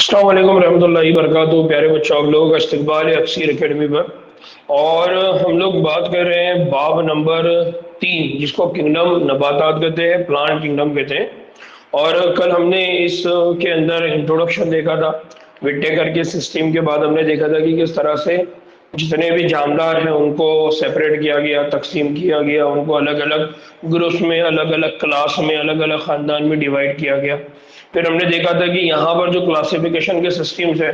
अस्सलाम वालेकुम रहमतुल्लाहि बरकातहू। प्यारे बच्चों, आप लोगों का इस्तकबाल है अक्सर एकेडमी पर। और हम लोग बात कर रहे हैं बाब नंबर 3, जिसको किंगडम नबातात कहते हैं, प्लांट किंगडम कहते हैं। और कल हमने इस के अंदर इंट्रोडक्शन देखा था विटेकर के सिस्टम के बाद हमने देखा था कि किस तरह से जितने भी जानदार हैं उनको सेपरेट किया गया, तकसीम किया गया, उनको अलग अलग ग्रुप्स में, अलग अलग क्लास में, अलग अलग ख़ानदान में डिवाइड किया गया। फिर हमने देखा था कि यहाँ पर जो क्लासिफिकेशन के सिस्टम्स है,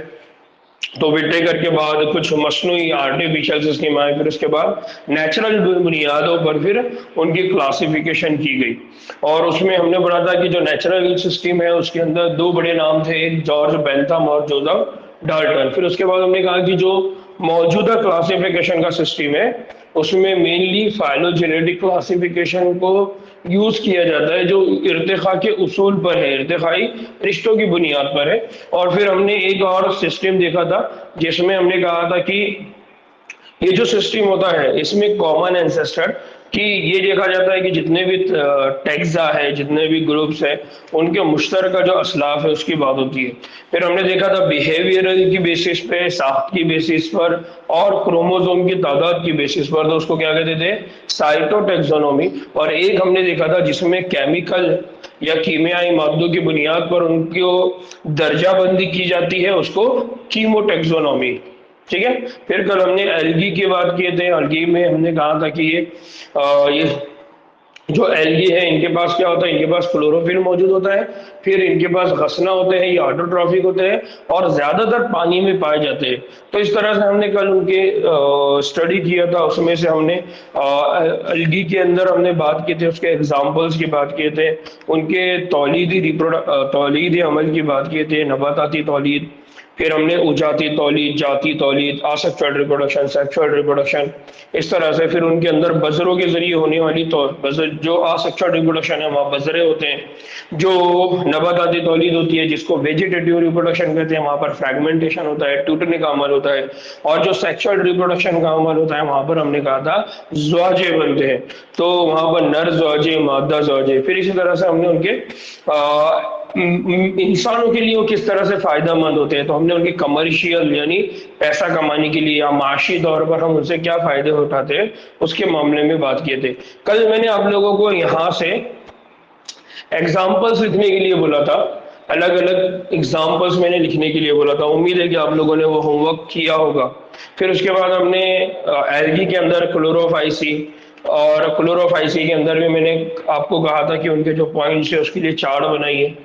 तो विटेकर के बाद कुछ मसनूई आर्टिफिशियल सिस्टम आए, फिर उसके बाद नेचुरल बुनियादों पर फिर उनकी क्लासिफिकेशन की गई। और उसमें हमने पढ़ा था कि जो नेचुरल सिस्टम है उसके अंदर दो बड़े नाम थे, एक जॉर्ज बेंथम और जोसेफ डाल्टन। फिर उसके बाद हमने कहा कि जो मौजूदा क्लासिफिकेशन का सिस्टम है उसमें मेनली फाइलोजेनेटिक क्लासिफिकेशन को यूज किया जाता है, जो इर्तिखा के उसूल पर है, इर्तिखाई रिश्तों की बुनियाद पर है। और फिर हमने एक और सिस्टम देखा था जिसमें हमने कहा था कि ये जो सिस्टम होता है इसमें कॉमन एंसेस्टर कि ये देखा जाता है कि जितने भी टैक्सा है, जितने भी ग्रुप्स है, उनके मुश्तरका जो असलाफ है उसकी बात होती है। फिर हमने देखा था बिहेवियरल की बेसिस पे, साख्त की बेसिस पर और क्रोमोसोम की तादाद की बेसिस पर, तो उसको क्या कहते थे, साइटोटैक्सोनॉमी। और एक हमने देखा था जिसमें केमिकल या कीमियाई मादों की बुनियाद पर उनको दर्जाबंदी की जाती है, उसको कीमोटैक्सोनॉमी। ठीक है। फिर कल हमने एल्गी की बात किए थे। एल्गी में हमने कहा था कि ये जो एल्गी है इनके पास क्या होता है, इनके पास क्लोरोफिल मौजूद होता है, फिर इनके पास घसना होते हैं, ये ऑटोट्रॉफिक होते हैं और ज्यादातर पानी में पाए जाते हैं। तो इस तरह से हमने कल उनके स्टडी किया था। उसमें से हमने एल्गी के अंदर हमने बात की थी, उसके एग्जाम्पल्स की बात किए थे, उनके तौलीदी अमल की बात किए थे, नबाताती तौलीद। फिर हमने उजाती तौलीद, जाती तौलीद, आसेक्सुअल रिप्रोडक्शन, सेक्सुअल रिप्रोडक्शन, इस तरह से। फिर उनके अंदर बजरों के जरिए होने वाली तो बजर जो आसेक्सुअल रिप्रोडक्शन है वहाँ बजरे होते हैं। जो नबाताती तौलीद होती है जिसको वेजिटेटिव रिप्रोडक्शन कहते हैं, वहाँ पर फ्रैगमेंटेशन होता है, टूटने का अमल होता है। और जो सेक्सुअल रिप्रोडक्शन का अमल होता है वहाँ पर हमने कहा था ज़्वाजे बनते हैं, तो वहाँ पर नर ज़्वाजे, मादा ज़्वाजे। फिर इसी तरह से हमने उनके इंसानों के लिए वो किस तरह से फायदेमंद होते हैं, तो हमने उनके कमर्शियल यानी पैसा कमाने के लिए या माशी तौर पर हम उनसे क्या फायदे उठाते हैं उसके मामले में बात किए थे। कल मैंने आप लोगों को यहाँ से एग्जाम्पल्स लिखने के लिए बोला था, अलग अलग एग्जाम्पल्स मैंने लिखने के लिए बोला था। उम्मीद है कि आप लोगों ने वो होमवर्क किया होगा। फिर उसके बाद हमने एल्गी के अंदर क्लोरोफाइसी, और क्लोरोफाइसी के अंदर भी मैंने आपको कहा था कि उनके जो पॉइंट्स है उसके लिए चार्ट बनाइए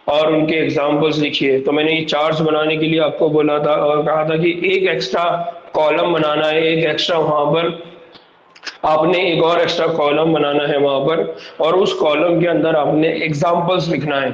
और उनके एग्जाम्पल्स लिखिए। तो मैंने ये चार्ट्स बनाने के लिए आपको बोला था और कहा था कि एक एक्स्ट्रा कॉलम बनाना है, एक एक्स्ट्रा वहां पर आपने एक और एक्स्ट्रा कॉलम बनाना है वहां पर, और उस कॉलम के अंदर आपने एग्जाम्पल्स लिखना है।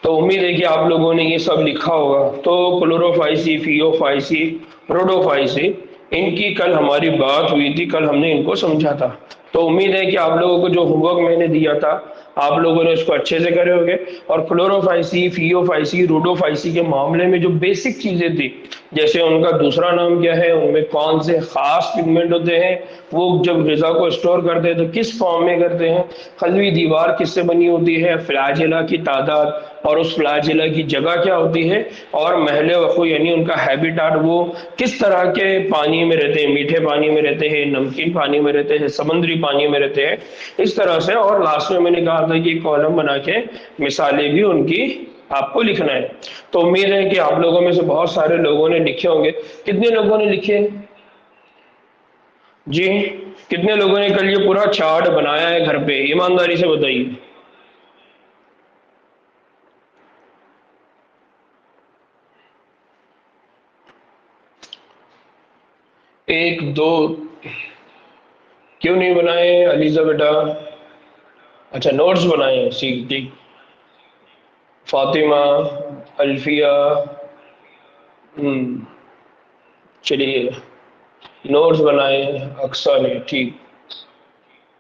तो उम्मीद है कि आप लोगों ने ये सब लिखा होगा। तो क्लोरोफाइसी, फियोफाइसी, रोडोफाइसी, इनकी कल हमारी बात हुई थी, कल हमने इनको समझा था। तो उम्मीद है कि आप लोगों को जो होमवर्क मैंने दिया था आप लोगों ने उसको अच्छे से करे होंगे। और क्लोरोफाइसी, फियोफाइसी, रोडोफाइसी के मामले में जो बेसिक चीजें थी, जैसे उनका दूसरा नाम क्या है, उनमें कौन से खास पिगमेंट होते हैं, वो जब ग़िज़ा को स्टोर करते हैं तो किस फॉर्म में करते हैं, खलवी दीवार किससे बनी होती है, फ्लैजेला की तादाद और उस फ्लैजेला की जगह क्या होती है, और महले वक़ू यानी उनका हैबिटाट, वो किस तरह के पानी में रहते हैं, मीठे पानी में रहते हैं, नमकीन पानी में रहते हैं, समुद्री पानी में रहते हैं, इस तरह से। और लास्ट में मैंने कहा था कि कॉलम बना के मिसालें भी उनकी आपको लिखना है। तो उम्मीद है कि आप लोगों में से बहुत सारे लोगों ने लिखे होंगे। कितने लोगों ने लिखे जी? कितने लोगों ने कल ये पूरा चार्ट बनाया है घर पे, ईमानदारी से बताइए। एक दो, क्यों नहीं बनाए अलीजा बेटा? अच्छा, नोट्स बनाए हैं, ठीक ठीक। फातिमा, अल्फिया, चलिए, नोट्स बनाए अक्सा ने, ठीक,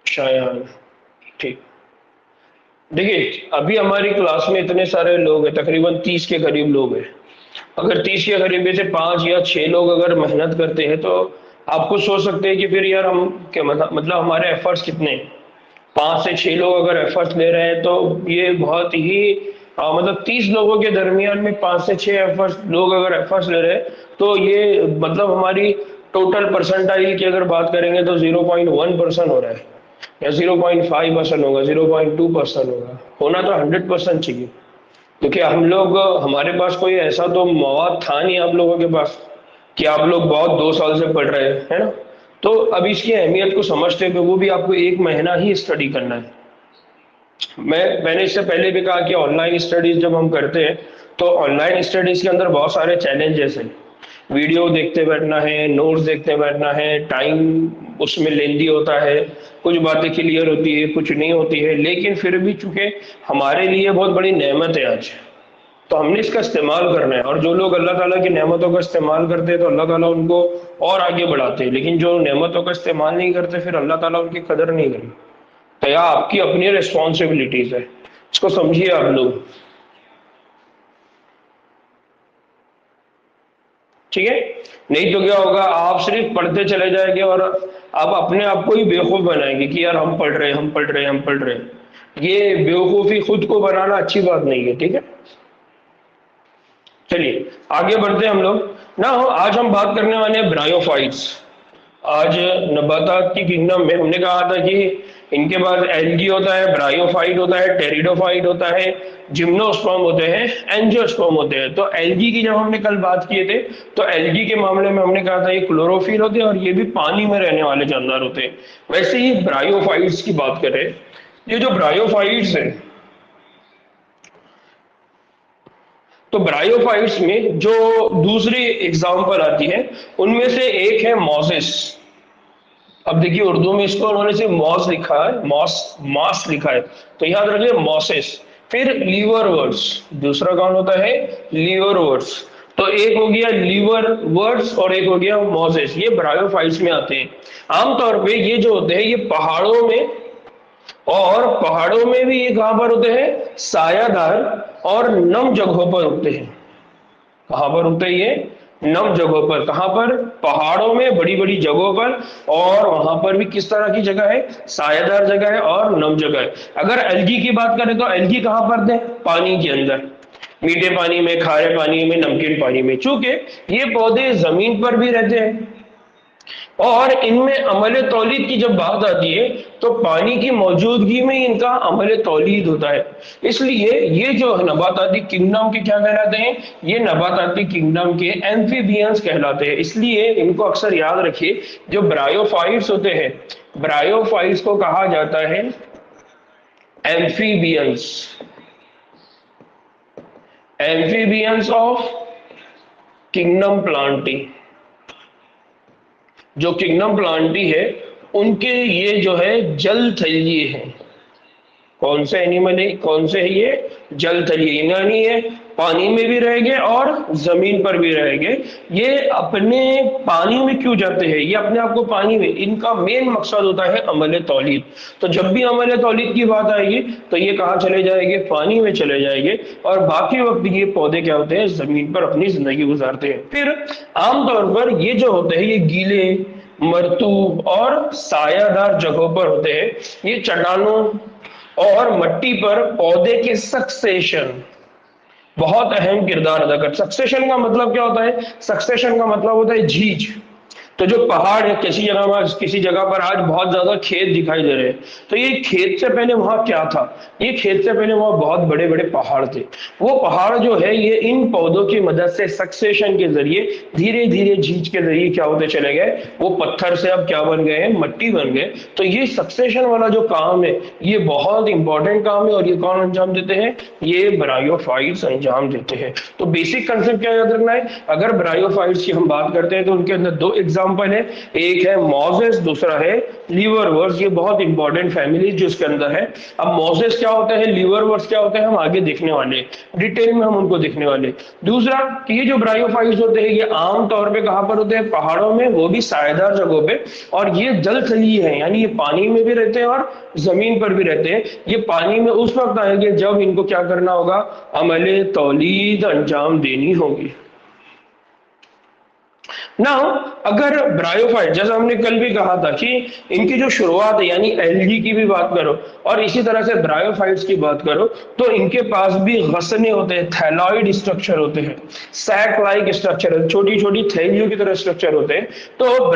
शायान, ठीक। देखिए अभी हमारी क्लास में इतने सारे लोग हैं, तकरीबन 30 के करीब लोग हैं। अगर 30 के करीब में से 5 या 6 लोग अगर मेहनत करते हैं तो आप खुद सोच सकते हैं कि फिर यार हम क्या मतलब हमारे एफर्ट्स कितने हैं। 5 से 6 लोग अगर एफर्ट्स ले रहे हैं तो ये बहुत ही मतलब 30 लोगों के दरमियान में 5 से 6 एफर्ट्स लोग अगर एफर्ट्स ले रहे हैं, तो ये मतलब हमारी टोटल परसेंटाइल की अगर बात करेंगे तो 0.1% हो रहा है, या 0.5% होगा, 0.2% होगा। होना तो 100% चाहिए, क्योंकि हम लोग, हमारे पास कोई ऐसा तो मवाद था नहीं आप लोगों के पास कि आप लोग बहुत 2 साल से पढ़ रहे हैं, है ना। तो अब इसकी अहमियत को समझते हुए वो भी आपको 1 महीना ही स्टडी करना है। मैंने इससे पहले भी कहा कि ऑनलाइन स्टडीज जब हम करते हैं तो ऑनलाइन स्टडीज के अंदर बहुत सारे चैलेंजेस हैं। वीडियो देखते बैठना है, नोट्स देखते बैठना है, टाइम उसमें लेंदी होता है, कुछ बातें क्लियर होती है, कुछ नहीं होती है, लेकिन फिर भी चूंकि हमारे लिए बहुत बड़ी नेमत है आज, तो हमने इसका इस्तेमाल करना है। और जो लोग अल्लाह ताला की नेमतों का इस्तेमाल करते हैं तो अल्लाह ताला उनको और आगे बढ़ाते हैं, लेकिन जो नेमतों का इस्तेमाल नहीं करते फिर अल्लाह ताला उनकी कदर नहीं करें। तो यह आपकी अपनी रिस्पॉन्सिबिलिटीज है, इसको समझिए आप लोग, ठीक है। नहीं तो क्या होगा, आप सिर्फ पढ़ते चले जाएंगे और आप अपने आप को ही बेवकूफ बनाएंगे कि यार हम पढ़ रहे हैं, हम पढ़ रहे हैं, हम पढ़ रहे हैं। ये बेवकूफी खुद को बनाना अच्छी बात नहीं है, ठीक है। चलिए आगे बढ़ते हैं हम लोग ना। आज हम बात करने वाले हैं ब्रायोफाइट्स। आज नबातात की किंगडम में हमने कहा था कि इनके पास एल्गी होता है, ब्रायोफाइट होता है, टेरिडोफाइट होता है, जिम्नोस्पर्म होते हैं, एंजियोस्पर्म होते हैं। तो एल्गी की जब हमने कल बात किए थे तो एल्गी के मामले में हमने कहा था ये क्लोरोफिल होते हैं और ये भी पानी में रहने वाले जानवर होते हैं। वैसे ही ब्रायोफाइट्स की बात करें, ये जो ब्रायोफाइट्स है, तो ब्रायोफाइट्स में जो दूसरी एग्जाम्पल आती है उनमें से एक है मॉसेस। अब देखिए उर्दू में इसको उन्होंने सिर्फ मॉस लिखा है, मास लिखा है, तो याद रखिए मॉसेस। फिर लीवर वर्ड्स, दूसरा कौन होता है, लीवर वर्ड्स। तो एक हो गया लीवर वर्ड्स और एक हो गया मॉसेस, ये ब्रायोफाइट्स में आते हैं। आमतौर पे ये जो होते हैं ये पहाड़ों में, और पहाड़ों में भी ये कहां पर होते हैं, सायादार और नम जगहों पर उगते हैं। कहां पर उगते हैं ये, नम जगहों पर। कहां पर, पहाड़ों में, बड़ी बड़ी जगहों पर। और वहां पर भी किस तरह की जगह है, सायादार जगह है और नम जगह है। अगर एल्गी की बात करें तो एल्गी कहां पर थे, पानी के अंदर, मीठे पानी में, खारे पानी में, नमकीन पानी में। चूंकि ये पौधे जमीन पर भी रहते हैं और इनमें अमल तौलीद की जब बात आती है तो पानी की मौजूदगी में इनका अमल तौलीद होता है। इसलिए ये जो नबाताती किंगडम के क्या कहलाते हैं, ये नबाताती किंगडम के एम्फीबियंस कहलाते हैं। इसलिए इनको अक्सर याद रखिए, जो ब्रायोफाइट्स होते हैं, ब्रायोफाइट्स को कहा जाता है amphibians, amphibians of kingdom Plantae. जो किंगडम प्लांटी है उनके ये जो है जल थलीय है। कौन से एनिमल है, कौन से है ये, जल थलीय, यानी ये पानी में भी रहेंगे और जमीन पर भी रहेंगे। ये अपने पानी में क्यों जाते हैं, ये अपने आप को पानी में, इनका मेन मकसद होता है अमल तौलीद। तो जब भी अमल तौलीद की बात आएगी तो ये कहाँ चले जाएंगे, पानी में चले जाएंगे। और बाकी वक्त ये पौधे क्या होते हैं, जमीन पर अपनी जिंदगी गुजारते हैं। फिर आमतौर पर ये जो होते हैं ये गीले, मरतूब और सायादार जगहों पर होते हैं। ये चट्टानों और मिट्टी पर पौधे के सक्सेशन बहुत अहम किरदार अदा कर। सक्सेशन का मतलब क्या होता है, सक्सेशन का मतलब होता है झीज। तो जो पहाड़ है, किसी जगह पर आज बहुत ज्यादा खेत दिखाई दे रहे हैं, तो ये खेत से पहले वहां क्या था, ये खेत से पहले वहां बहुत बड़े बड़े पहाड़ थे। वो पहाड़ जो है ये इन पौधों की मदद से सक्सेशन के जरिए धीरे धीरे झीज के जरिए क्या होते चले गए, वो पत्थर से अब क्या बन गए हैं, मिट्टी बन गए। तो ये सक्सेशन वाला जो काम है ये बहुत इंपॉर्टेंट काम है, और ये कौन अंजाम देते हैं, ये ब्रायोफाइट्स अंजाम देते हैं। तो बेसिक कंसेप्ट क्या याद रखना है, अगर ब्रायोफाइट्स की हम बात करते हैं तो उनके अंदर दो एग्जाम्पल है, एक है मॉसेस, दूसरा है लीवरवर्ट्स। ये बहुत इंपॉर्टेंट फैमिली जो इसके अंदर है। अब मॉसेस क्या होता है, लीवरवर्ट्स क्या होते हैं, हम आगे देखने वाले, डिटेल में हम उनको देखने वाले। दूसरा कि ये जो ब्रायोफाइट्स होते हैं ये आम तौर पे कहां पर होते हैं, पहाड़ों में, वो भी सायेदार जगहों पे। और ये जल थलीय है, यानी ये पानी में भी रहते हैं और जमीन पर भी रहते हैं। ये पानी में उस वक्त आएंगे जब इनको क्या करना होगा, अमले तौलीद अंजाम देनी होगी। ना अगर ब्रायोफाइट, जैसा हमने कल भी कहा था कि इनकी जो शुरुआत है, यानी एल्गी की भी बात करो और इसी तरह से ब्रायोफाइट्स की बात करो, तो इनके पास भी गसने होते हैं, थैलॉइड स्ट्रक्चर होते हैं, सैक लाइक स्ट्रक्चर, छोटी छोटी थैलियों की तरह स्ट्रक्चर होते हैं। तो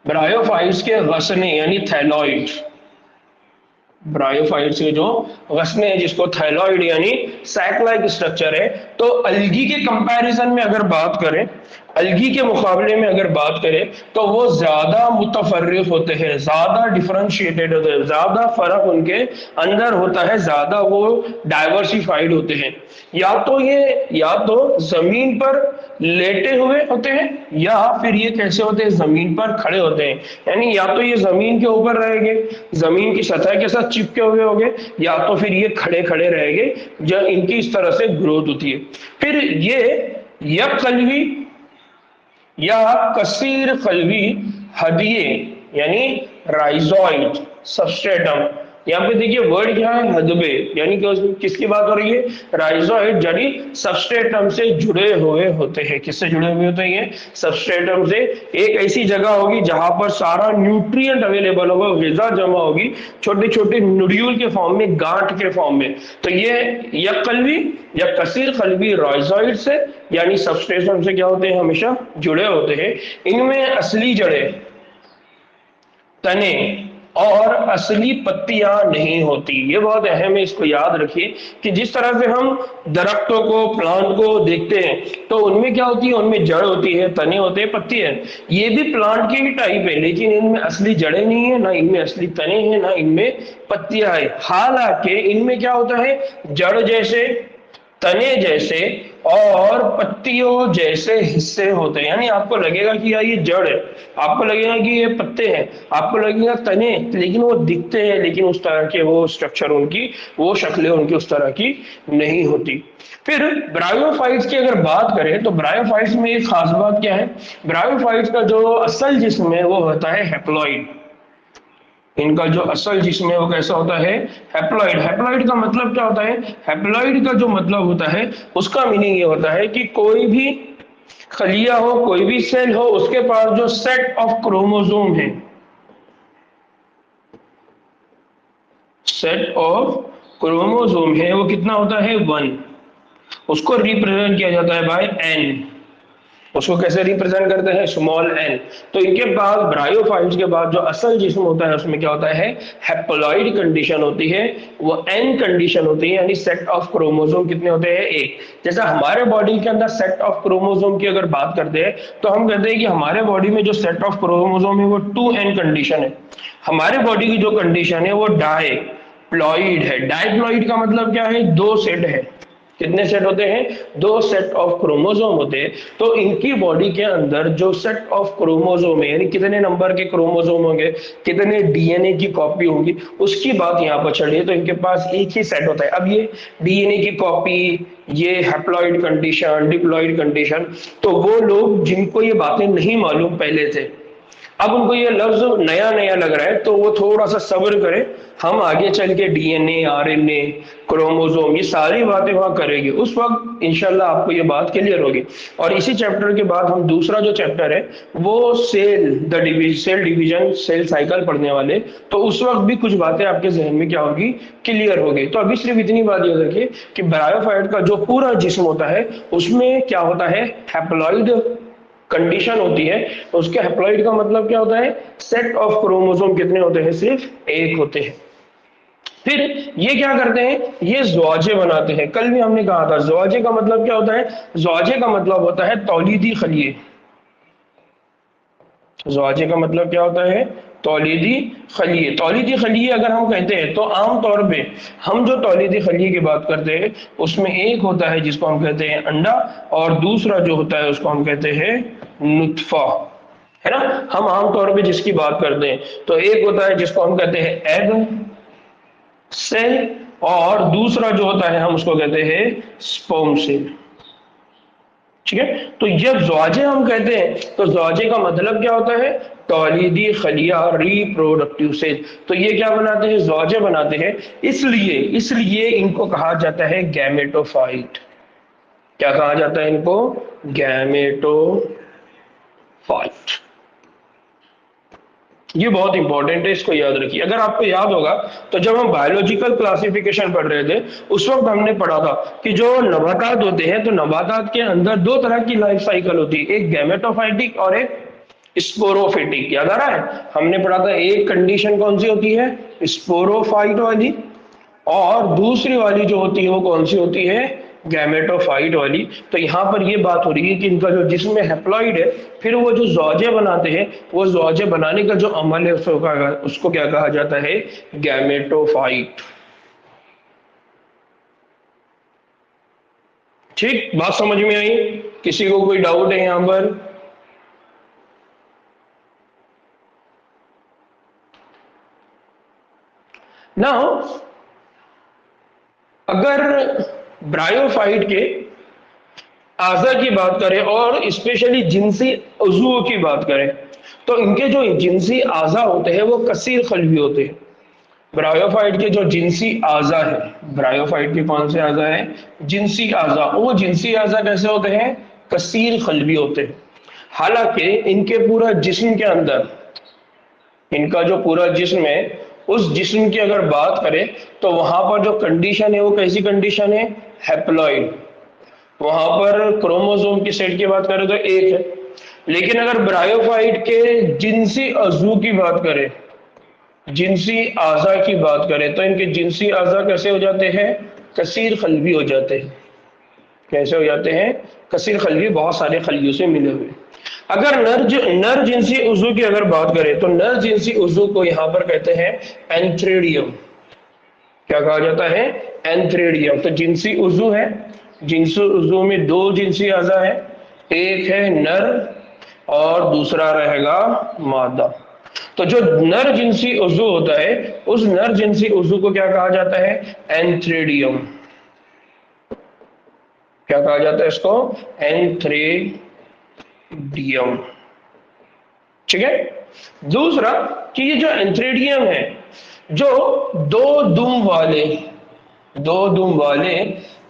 ब्रायोफाइट्स के गसने यानी थैलॉइड, ब्रायोफाइट्स के जो गसने हैं जिसको थैलॉइड यानी सैक लाइक स्ट्रक्चर है, तो अल्गी के कंपैरिजन में अगर बात करें, अलगी के मुकाबले में अगर बात करें, तो वो ज्यादा मुतफर्रिक होते हैं, ज्यादा डिफरेंशिएटेड होते हैं, ज्यादा फर्क उनके अंदर होता है, ज्यादा वो डाइवर्सिफाइड होते हैं। या तो जमीन पर लेटे हुए होते हैं, या फिर ये कैसे होते हैं, जमीन पर खड़े होते हैं, यानी या तो ये जमीन के ऊपर रहेंगे, जमीन की सतह के साथ चिपके हुए होंगे, या तो फिर ये खड़े खड़े रहेंगे, जब इनकी इस तरह से ग्रोथ होती है। फिर ये यककलवी या कसीर कलवी हदिये यानी राइजोइड सबस्ट्रेटम, यहाँ पे देखिए वर्ड क्या है, हदबे, यानी कि किसकी बात हो रही है, राइजोइड, यानी सबस्ट्रेटम से जुड़े हुए होते हैं। किससे जुड़े हुए होते हैं, सबस्ट्रेटम से। एक ऐसी जगह होगी जहां पर सारा न्यूट्रिएंट अवेलेबल होगा, ग़िज़ा जमा होगी छोटे छोटे नोड्यूल के फॉर्म में, गांठ के फॉर्म में। तो ये यककलवी या कसीर कलवी राइजोइड से यानी सबस्ट्रेटम से क्या होते हैं, हमेशा जुड़े होते हैं। इनमें असली जड़ें, तने और असली पत्तियां नहीं होती। ये बहुत अहम है, इसको याद रखिए कि जिस तरह से हम दरख्तों को, प्लांट को देखते हैं, तो उनमें क्या होती है, उनमें जड़ होती है, तने होते हैं, पत्ती है। ये भी प्लांट के ही टाइप है, लेकिन इनमें असली जड़ें नहीं है, ना इनमें असली तने हैं, ना इनमें पत्तियां है। हालांकि इनमें क्या होता है, जड़ जैसे, तने जैसे और पत्तियों जैसे हिस्से होते हैं। यानी आपको लगेगा कि यार ये जड़ है, आपको लगेगा कि ये पत्ते हैं, आपको लगेगा तने, लेकिन वो दिखते हैं, लेकिन उस तरह के वो स्ट्रक्चर उनकी, वो शक्लें उनकी उस तरह की नहीं होती। फिर ब्रायोफाइट्स की अगर बात करें, तो ब्रायोफाइट्स में एक खास बात क्या है, ब्रायोफाइट्स का जो असल जिस्म है वो होता है हैप्लॉइड। इनका जो असल जिस्म है वो कैसा होता है, हैप्लॉइड। हैप्लॉइड का मतलब क्या होता है, हैप्लॉइड का जो मतलब होता है, उसका मीनिंग ये होता है कि कोई भी खलिया हो, कोई भी सेल हो, उसके पास जो सेट ऑफ क्रोमोसोम है, सेट ऑफ क्रोमोसोम है, वो कितना होता है, 1। उसको रिप्रेजेंट किया जाता है बाय एन। उसको कैसे रिप्रेजेंट करते हैं, स्मॉल एन। तो इनके पास ब्रायोफाइट्स के बाद जो असल जिस्म होता है उसमें क्या होता है, हैप्लॉइड कंडीशन होती है, वो एन कंडीशन होती है, यानी सेट ऑफ क्रोमोसोम कितने होते हैं, एक। जैसा हमारे बॉडी के अंदर सेट ऑफ क्रोमोसोम की अगर बात करते हैं, तो हम कहते हैं कि हमारे बॉडी में जो सेट ऑफ क्रोमोसोम है वो 2n कंडीशन है। हमारे बॉडी की जो कंडीशन है वो डायप्लॉइड है। डायप्लॉइड का मतलब क्या है, 2 सेट है। कितने सेट होते हैं, 2 सेट ऑफ क्रोमोसोम होते हैं। तो इनकी बॉडी के अंदर जो सेट ऑफ क्रोमोसोम है, यानी कितने नंबर के क्रोमोसोम होंगे, कितने डीएनए की कॉपी होंगी, उसकी बात यहाँ पर चली है। तो इनके पास एक ही सेट होता है। अब ये डीएनए की कॉपी, ये हैप्लॉइड कंडीशन, डिप्लॉइड कंडीशन, तो वो लोग जिनको ये बातें नहीं मालूम पहले से, अब उनको ये लफ्ज नया नया लग रहा है, तो वो थोड़ा सा सब्र करें। हम आगे चल के डीएनए, आरएनए, क्रोमोसोम, ये सारी बातें वहां करेंगे, उस वक्त इंशाल्लाह आपको ये बात क्लियर होगी। और इसी चैप्टर के बाद हम दूसरा जो चैप्टर है वो सेल डिवीजन, सेल साइकिल पढ़ने वाले, तो उस वक्त भी कुछ बातें आपके जहन में क्या होगी, क्लियर होगी। तो अभी सिर्फ इतनी बात याद रखिए कि ब्रायोफाइट का जो पूरा जिस्म होता है उसमें क्या होता है, हैप्लॉइड कंडीशन होती है। उसके हैप्लॉइड का मतलब क्या होता है, सेट ऑफ क्रोमोसोम कितने होते हैं, सिर्फ एक होते हैं। फिर ये क्या करते हैं, ये ज़्वाजे बनाते हैं। कल भी हमने कहा था ज़्वाजे का मतलब क्या होता है, ज़्वाजे का मतलब होता है तौलीदी खलिए। ज़्वाजे का मतलब क्या होता है, तौलीदी खलिए। तौलीदी खलिए अगर हम कहते हैं तो आमतौर पे हम जो तौलीदी खलिए की बात करते हैं उसमें एक होता है जिसको हम कहते हैं अंडा, और दूसरा जो होता है उसको हम कहते हैं नुत्फा, है ना। हम आमतौर पे जिसकी बात करते हैं तो एक होता है जिसको हम कहते हैं एग सेल, और दूसरा जो होता है हम उसको कहते हैं स्पर्म सेल। ठीक है, तो जब ज़्वाजे हम कहते हैं तो ज़्वाजे का मतलब क्या होता है, तौलीदी खलिया, रिप्रोडक्टिव सेल। तो ये क्या बनाते हैं, ज़्वाजे बनाते हैं। इसलिए इनको कहा जाता है गैमेटोफाइट। क्या कहा जाता है इनको, गैमेटोफाइट। फाइट। ये बहुत इंपॉर्टेंट है, इसको याद रखिए। अगर आपको याद होगा तो जब हम बायोलॉजिकल क्लासिफिकेशन पढ़ रहे थे उस वक्त हमने पढ़ा था कि जो नबातात होते हैं तो नबातात के अंदर दो तरह की लाइफ साइकिल होती है, एक गैमेटोफाइटिक और एक स्पोरोफिटिक। याद आ रहा है? हमने पढ़ा था एक कंडीशन कौन सी होती है, स्पोरोफाइट वाली, और दूसरी वाली जो होती है वो कौन सी होती है, गैमेटोफाइट वाली। तो यहाँ पर ये बात हो रही है कि इनका जो जिस्म है हैप्लॉइड है, फिर वो जो ज़ौजे बनाते हैं वो ज़ौजे बनाने का जो अमल है उसको क्या कहा जाता है, गैमेटोफाइट। ठीक, बात समझ में आई? किसी को कोई डाउट है यहाँ पर? ना अगर ब्रायोफाइट के आज़ा की बात करें और स्पेशली जिनसी उज़ुओं की बात करें तो इनके जो जिनसी आज़ा होते हैं वो कसीर खलवी होते हैं। ब्रायोफाइट के जो जिनसी आज़ा है, ब्रायोफाइट के कौन से आज़ा है, जिनसी आज़ा, वो जिनसी आज़ा कैसे होते हैं, कसीर खलवी होते हैं। हालांकि इनके पूरा जिस्म के अंदर, इनका जो पूरा जिस्म है उस जिस्म की अगर बात करें तो वहां पर जो कंडीशन है वो कैसी कंडीशन है, हैप्लॉइड। वहां पर क्रोमोसोम की सेट की बात करें तो एक है, लेकिन अगर ब्रायोफाइट के जिनसी अज़ू की बात करें, जिनसी आज़ा की बात करें तो इनके जिनसी आज़ा कैसे हो जाते हैं, कसीर खलवी हो जाते हैं। कैसे हो जाते हैं, कसीर खलवी, बहुत सारे खलियों से मिले हुए। अगर नर जिनसी उज़ू की अगर बात करें तो नर जिनसी उज़ू को यहाँ पर कहते हैं एंथ्रेडियम। क्या कहा जाता है, एंथ्रेडियम। तो जिनसी उज़ू है, जिनसी उज़ू में दो जिनसी आज़ा है, एक है नर और दूसरा रहेगा मादा। तो जो नर जिनसी उज़ू होता है उस नर जिनसी उज़ू को क्या कहा जाता है, एंथ्रेडियम। क्या कहा जाता है इसको, एंथ्रेडियम। ठीक है। दूसरा कि ये जो एंथ्रेडियम है, जो दो दुम वाले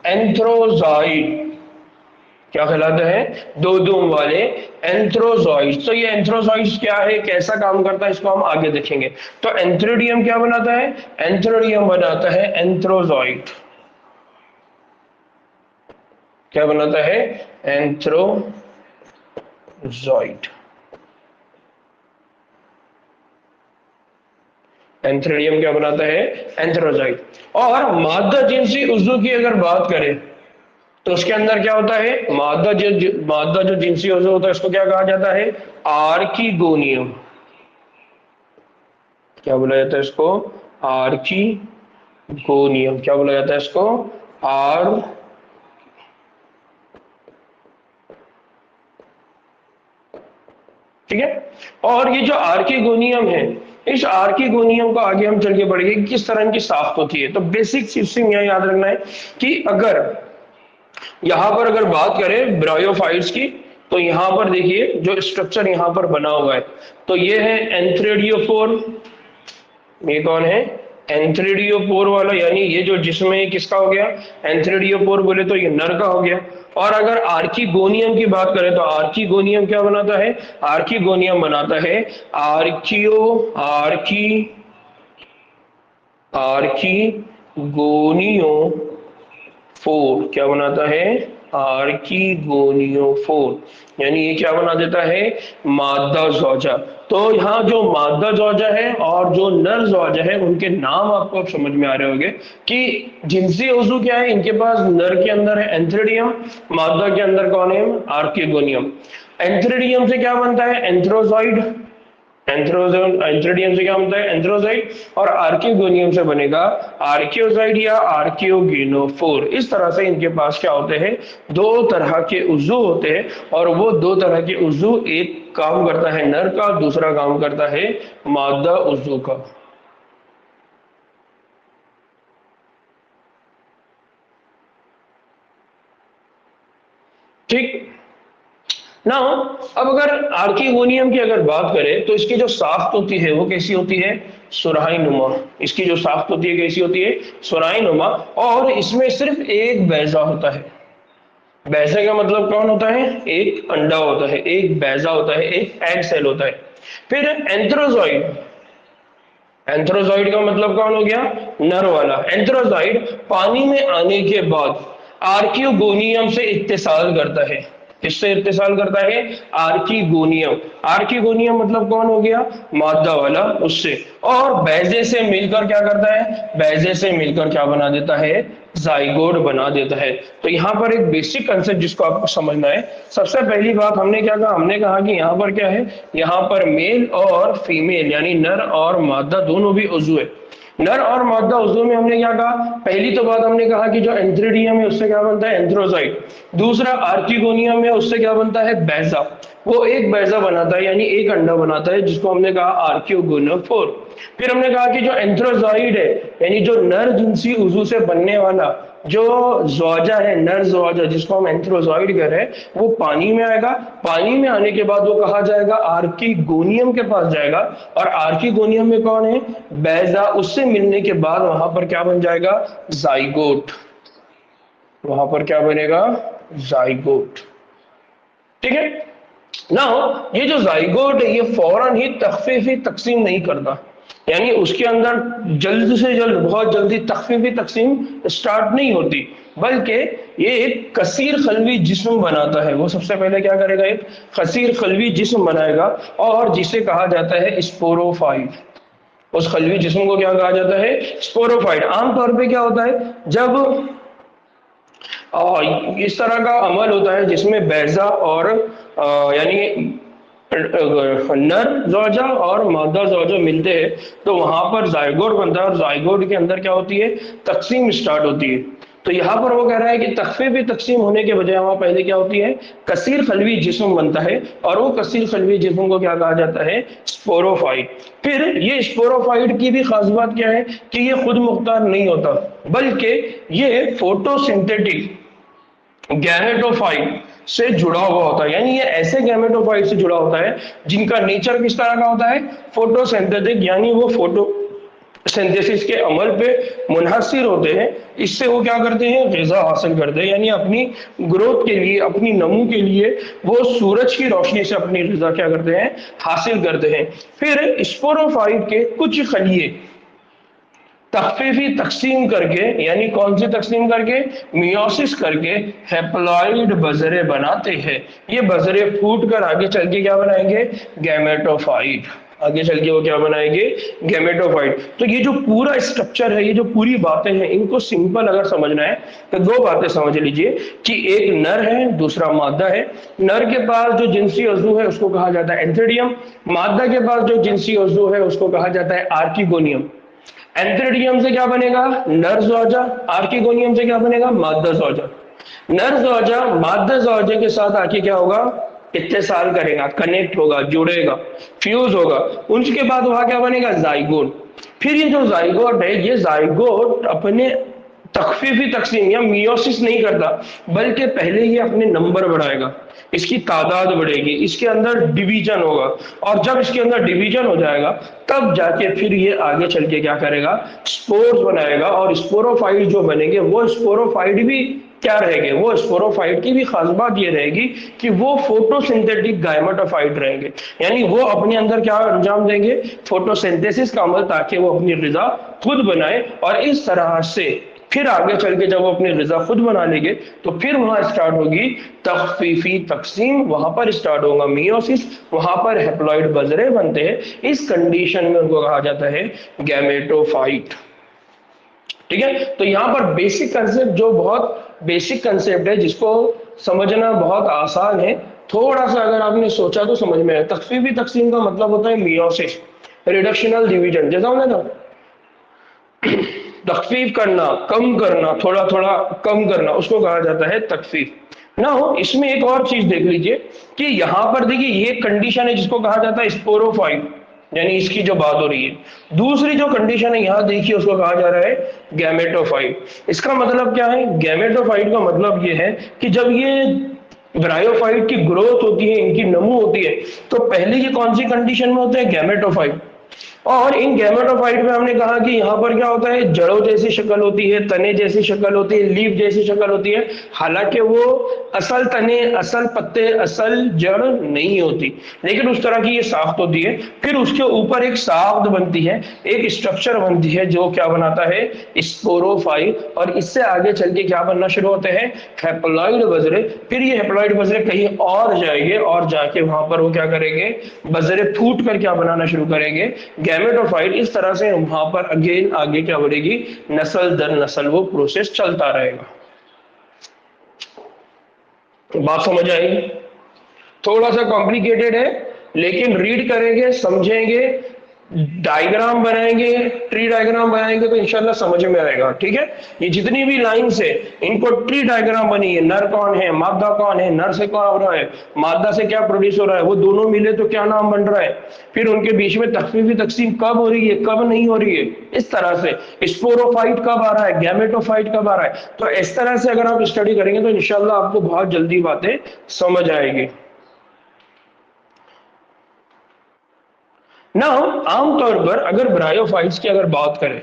एंथ्रोजाइड क्या कहलाते हैं, दो दुम वाले एंथ्रोजॉइड्स। तो ये एंथ्रोजॉइड्स क्या है, कैसा काम करता है, इसको हम आगे देखेंगे। तो एंथ्रेडियम क्या बनाता है, एंथ्रेडियम बनाता है एंथ्रोजॉइड। क्या बनाता है, एंथ्रोजॉइड। एंथ्रेडियम क्या बनाता है, एंथ्रोजॉइड। और मादा जिनसी उज़ू की अगर बात करें तो उसके अंदर क्या होता है, मादा जो जिनसी उज़ू होता है उसको क्या कहा जाता है, आर्कीगोनियम। क्या बोला जाता है इसको, आर्कीगोनियम। क्या बोला जाता है इसको, ठीक है। और ये जो आर्कीगोनियम है, इस आर्कीगोनियम को आगे हम चल के पढ़ेंगे किस तरह की साख्त होती है। तो बेसिक चीज यहाँ याद रखना है कि अगर यहां पर अगर बात करें ब्रायोफाइट्स की तो यहां पर देखिए जो स्ट्रक्चर यहां पर बना हुआ है, तो ये है एंथ्रेडियोफोर। ये कौन है, एंथ्रेडियोपोर वाला, यानी ये जो जिसमें किसका हो गया, एंथ्रेडियोपोर बोले तो ये नर का हो गया। और अगर आर्कीगोनियम की बात करें तो आर्कीगोनियम क्या बनाता है, आर्कीगोनियम बनाता है आर्कीगोनियो फोर। क्या बनाता है, आर्कीगोनियोफोर, यानी ये क्या बना देता है, मादा ज़ौजा। तो यहाँ जो मादा ज़ौजा है और जो नर ज़ौजा है उनके नाम आपको अब समझ में आ रहे होंगे कि जिनसी उज़ू क्या है, इनके पास नर के अंदर है एंथ्रेडियम, मादा के अंदर कौन है, आर्कीगोनियम। एंथ्रेडियम से क्या बनता है, एंथ्रोजॉइड। एंथ्रेडियम से क्या बनता है, एंथ्रोजॉइड। और आर्कीगोनियम से बनेगा आर्कियोजॉइड या आर्कियोगेनोफोर। इस तरह से इनके पास क्या होते हैं, दो तरह के उज़ू होते हैं, और वो दो तरह के उज़ू, एक काम करता है नर का, दूसरा काम करता है मादा उज़ू का। ठीक ना। अब अगर आर्कीगोनियम की अगर बात करें तो इसकी जो साख्त होती है वो कैसी होती है, सुराही नुमा। इसकी जो साख्त होती है कैसी होती है, सुराही नुमा। और इसमें सिर्फ एक बैजा होता है, बैजे का मतलब कौन होता है? एक अंडा होता है, एक बैजा होता है, एक एग सेल होता है। फिर एंथ्रोजॉइड, एंथ्रोजॉइड का मतलब कौन हो गया? नर वाला। एंथ्रोजॉइड पानी में आने के बाद आर्कियोगोनियम से इत्तेसाल करता है। किससे इत्तेसाल करता है? आर्किगोनियम। आर्किगोनियम मतलब कौन हो गया? मादा वाला, उससे। और बैजे से मिलकर क्या करता है? बैजे से मिलकर क्या बना देता है? जाइगोट बना देता है। तो यहाँ पर एक बेसिक कंसेप्ट जिसको आपको समझना है। सबसे पहली बात हमने क्या कहा? हमने कहा कि यहाँ पर क्या है? यहाँ पर मेल और फीमेल यानी नर और मादा दोनों भी उज़्व है। नर और मादा उज़्व में हमने क्या कहा? पहली तो बात हमने कहा कि जो एंथ्रीडियम है उससे क्या बनता है? एंथ्रोजाइट। दूसरा आर्किगोनियम है, उससे क्या बनता है? बैजा। वो एक बैजा बनाता है यानी एक अंडा बनाता है, जिसको हमने कहा आर्कियोगोनोफोर। फिर हमने कहा कि जो एंथ्रोजॉइड है यानी जो नर जिनसी उज़्व से बनने वाला जो ज़्वाजा है, नर ज़्वाजा जिसको हम एंथ्रोजॉइड कह रहे हैं, वो पानी में आएगा। पानी में आने के बाद वो कहा जाएगा? आर्किगोनियम के पास जाएगा। और आर्किगोनियम में कौन है? बैजा। उससे मिलने के बाद वहां पर क्या बन जाएगा? जाइगोट। वहां पर क्या बनेगा? जाइगोट। ठीक है ना? ये जो जाइगोट है ये फौरन ही तख्फीफी तकसीम नहीं करता, यानी उसके अंदर जल्द से जल्द बहुत जल्दी तख्फीफी तकसीम स्टार्ट नहीं होती, बल्कि ये एक कसीर खलवी जिस्म बनाता है। वो सबसे पहले क्या करेगा? एक कसीर खलवी जिस्म बनाएगा, और जिसे कहा जाता है स्पोरोफाइट। उस खलवी जिस्म को क्या कहा जाता है? स्पोरोफाइट। आमतौर पे क्या होता है? जब इस तरह का अमल होता है जिसमें बैजा और यानी नर ज़ौजा और मादा ज़ौजा मिलते हैं, तो वहां पर जायगोट बनता है, और जायगोट के अंदर क्या होती है? तकसीम स्टार्ट होती है। तो यहाँ पर वो कह रहा है कि तख्फीफी तकसीम होने के बजाय वहां पहले क्या होती है? कसीर खलवी जिस्म बनता है, और वो कसीर खलवी जिस्म को क्या कहा जाता है? स्पोरोफाइट। फिर ये स्पोरोफाइट की भी खास बात क्या है कि ये खुद मुख्तार नहीं होता, बल्कि ये फोटोसिंथेटिक गैमेटोफाइट से जुड़ा हुआ होता है। यानी ये ऐसे गैमेटोफाइट से जुड़ा होता है जिनका नेचर किस तरह का होता है? फोटोसिंथेटिक, यानी वो फोटो सिंथेसिस के अमल पे मुनहसिर होते हैं। इससे वो क्या करते हैं? ग़िज़ा हासिल करते हैं, यानी अपनी ग्रोथ के लिए, अपनी नमू के लिए वो सूरज की रोशनी से अपनी ग़िज़ा क्या करते हैं? हासिल करते हैं। फिर स्पोरोफाइट के कुछ खलिए तख्फीफी तकसीम करके, यानी कौन सी तकसीम करके? मियोसिस करके हैप्लॉइड बजरे बनाते हैं। ये बजरे फूट कर आगे चल के क्या बनाएंगे? गैमेटोफाइट। आगे चल के वो क्या बनाएंगे? गैमेटोफाइट। तो ये जो पूरा स्ट्रक्चर है, ये जो पूरी बातें हैं, इनको सिंपल अगर समझना है तो दो बातें समझ लीजिए कि एक नर है, दूसरा मादा है। नर के पास जो जिनसी अज़ू है उसको कहा जाता है एंथ्रीडियम। मादा के पास जो जिनसी अज़ू है उसको कहा जाता है आर्किगोनियम। एंथ्रीडियम से क्या बनेगा? नर ज़ौजा। आर्किगोनियम से क्या बनेगा? मादा ज़ौजा। नर ज़ौजा मादा ज़ौजे के साथ आके क्या होगा? इत्तेसाल करेगा, कनेक्ट होगा, जुड़ेगा, फ्यूज होगा। उसके बाद वहां क्या बनेगा? जाइगोट। फिर ये जो जाइगोट है, ये जाइगोट अपने तख्फीफी तकसीम या मियोसिस नहीं करता, बल्कि पहले ये अपने नंबर बढ़ाएगा, इसकी तादाद बढ़ेगी, इसके अंदर डिवीजन होगा, और जब इसके अंदर डिवीजन हो जाएगा तब जाके फिर ये आगे चल के क्या करेगा? स्पोर्स बनाएगा। और स्पोरोफाइट जो बनेंगे वो स्पोरोफाइट भी क्या रहेंगे? वो स्पोरोफाइट की भी खास बात ये रहेगी कि वो फोटोसिंथेटिक गायमेटोफाइट रहेंगे, यानी वो अपने अंदर क्या अंजाम देंगे? फोटोसिंथेसिस का अमल, ताकि वो अपनी ग़िज़ा खुद बनाए। और इस तरह से फिर आगे चल के जब वो अपनी ग़िज़ा खुद बना लेंगे तो फिर वहां स्टार्ट होगी तख्फीफी तकसीम, वहां पर स्टार्ट होगा मियोसिस, वहां पर हैप्लॉइड बजरे बनते हैं। इस कंडीशन में उनको कहा जाता है गैमेटोफाइट। ठीक है? तो यहाँ पर बेसिक कंसेप्ट, जो बहुत बेसिक कंसेप्ट है, जिसको समझना बहुत आसान है, थोड़ा सा अगर आपने सोचा तो समझ में आए। तख्फीफी तकसीम का मतलब होता है मियोसिस, रिडक्शनल डिवीजन। जैसा हमने ना तख्फीफ करना, कम करना, थोड़ा थोड़ा कम करना, उसको कहा जाता है तख्फीफ ना। हो इसमें एक और चीज देख लीजिए कि यहाँ पर देखिए ये कंडीशन है जिसको कहा जाता है स्पोरोफाइट, यानी इसकी जो बात हो रही है। दूसरी जो कंडीशन है यहाँ देखिए उसको कहा जा रहा है गैमेटोफाइट। इसका मतलब क्या है? गैमेटोफाइट का मतलब ये है कि जब ये ब्रायोफाइट की ग्रोथ होती है, इनकी नमू होती है, तो पहले ये कौन सी कंडीशन में होते हैं? गैमेटोफाइट। और इन गैमेटोफाइट में हमने कहा कि यहाँ पर क्या होता है, जड़ों जैसी शक्ल होती है, तने जैसी शक्ल होती है, लीफ जैसी शक्ल होती है, हालांकि वो असल तने, असल पत्ते, असल जड़ नहीं होती, लेकिन उस तरह की ये साख्त होती है। फिर उसके ऊपर एक साख्त बनती है, एक स्ट्रक्चर बनती है जो क्या बनाता है, स्पोरोफाइट। और इससे आगे चल के क्या बनना शुरू होते हैं, हैप्लॉइड बजरे। फिर ये हैप्लॉइड बजरे कहीं और जाएंगे और जाके वहां पर वो क्या करेंगे, बजरे फूट कर क्या बनाना शुरू करेंगे, गैमेटोफाइट। इस तरह से वहां पर अगेन आगे क्या बढ़ेगी, नस्ल दर नस्ल वो प्रोसेस चलता रहेगा। बात समझ आई? थोड़ा सा कॉम्प्लिकेटेड है, लेकिन रीड करेंगे, समझेंगे, डायग्राम बनाएंगे, ट्री डायग्राम बनाएंगे तो इंशाल्लाह समझ में आएगा। ठीक है, ये जितनी भी लाइंस है इनको ट्री डायग्राम बनी है, नर कौन है, मादा कौन है, नर से कौन हो रहा है, मादा से क्या प्रोड्यूस हो रहा है, वो दोनों मिले तो क्या नाम बन रहा है, फिर उनके बीच में तखफीफी तकसीम कब हो रही है, कब नहीं हो रही है, इस तरह से स्पोरोफाइट कब आ रहा है, गैमेटोफाइट कब आ रहा है। तो इस तरह से अगर आप स्टडी करेंगे तो इंशाल्लाह आपको बहुत जल्दी बातें समझ आएगी ना। आमतौर पर अगर ब्रायोफाइट्स की अगर बात करें,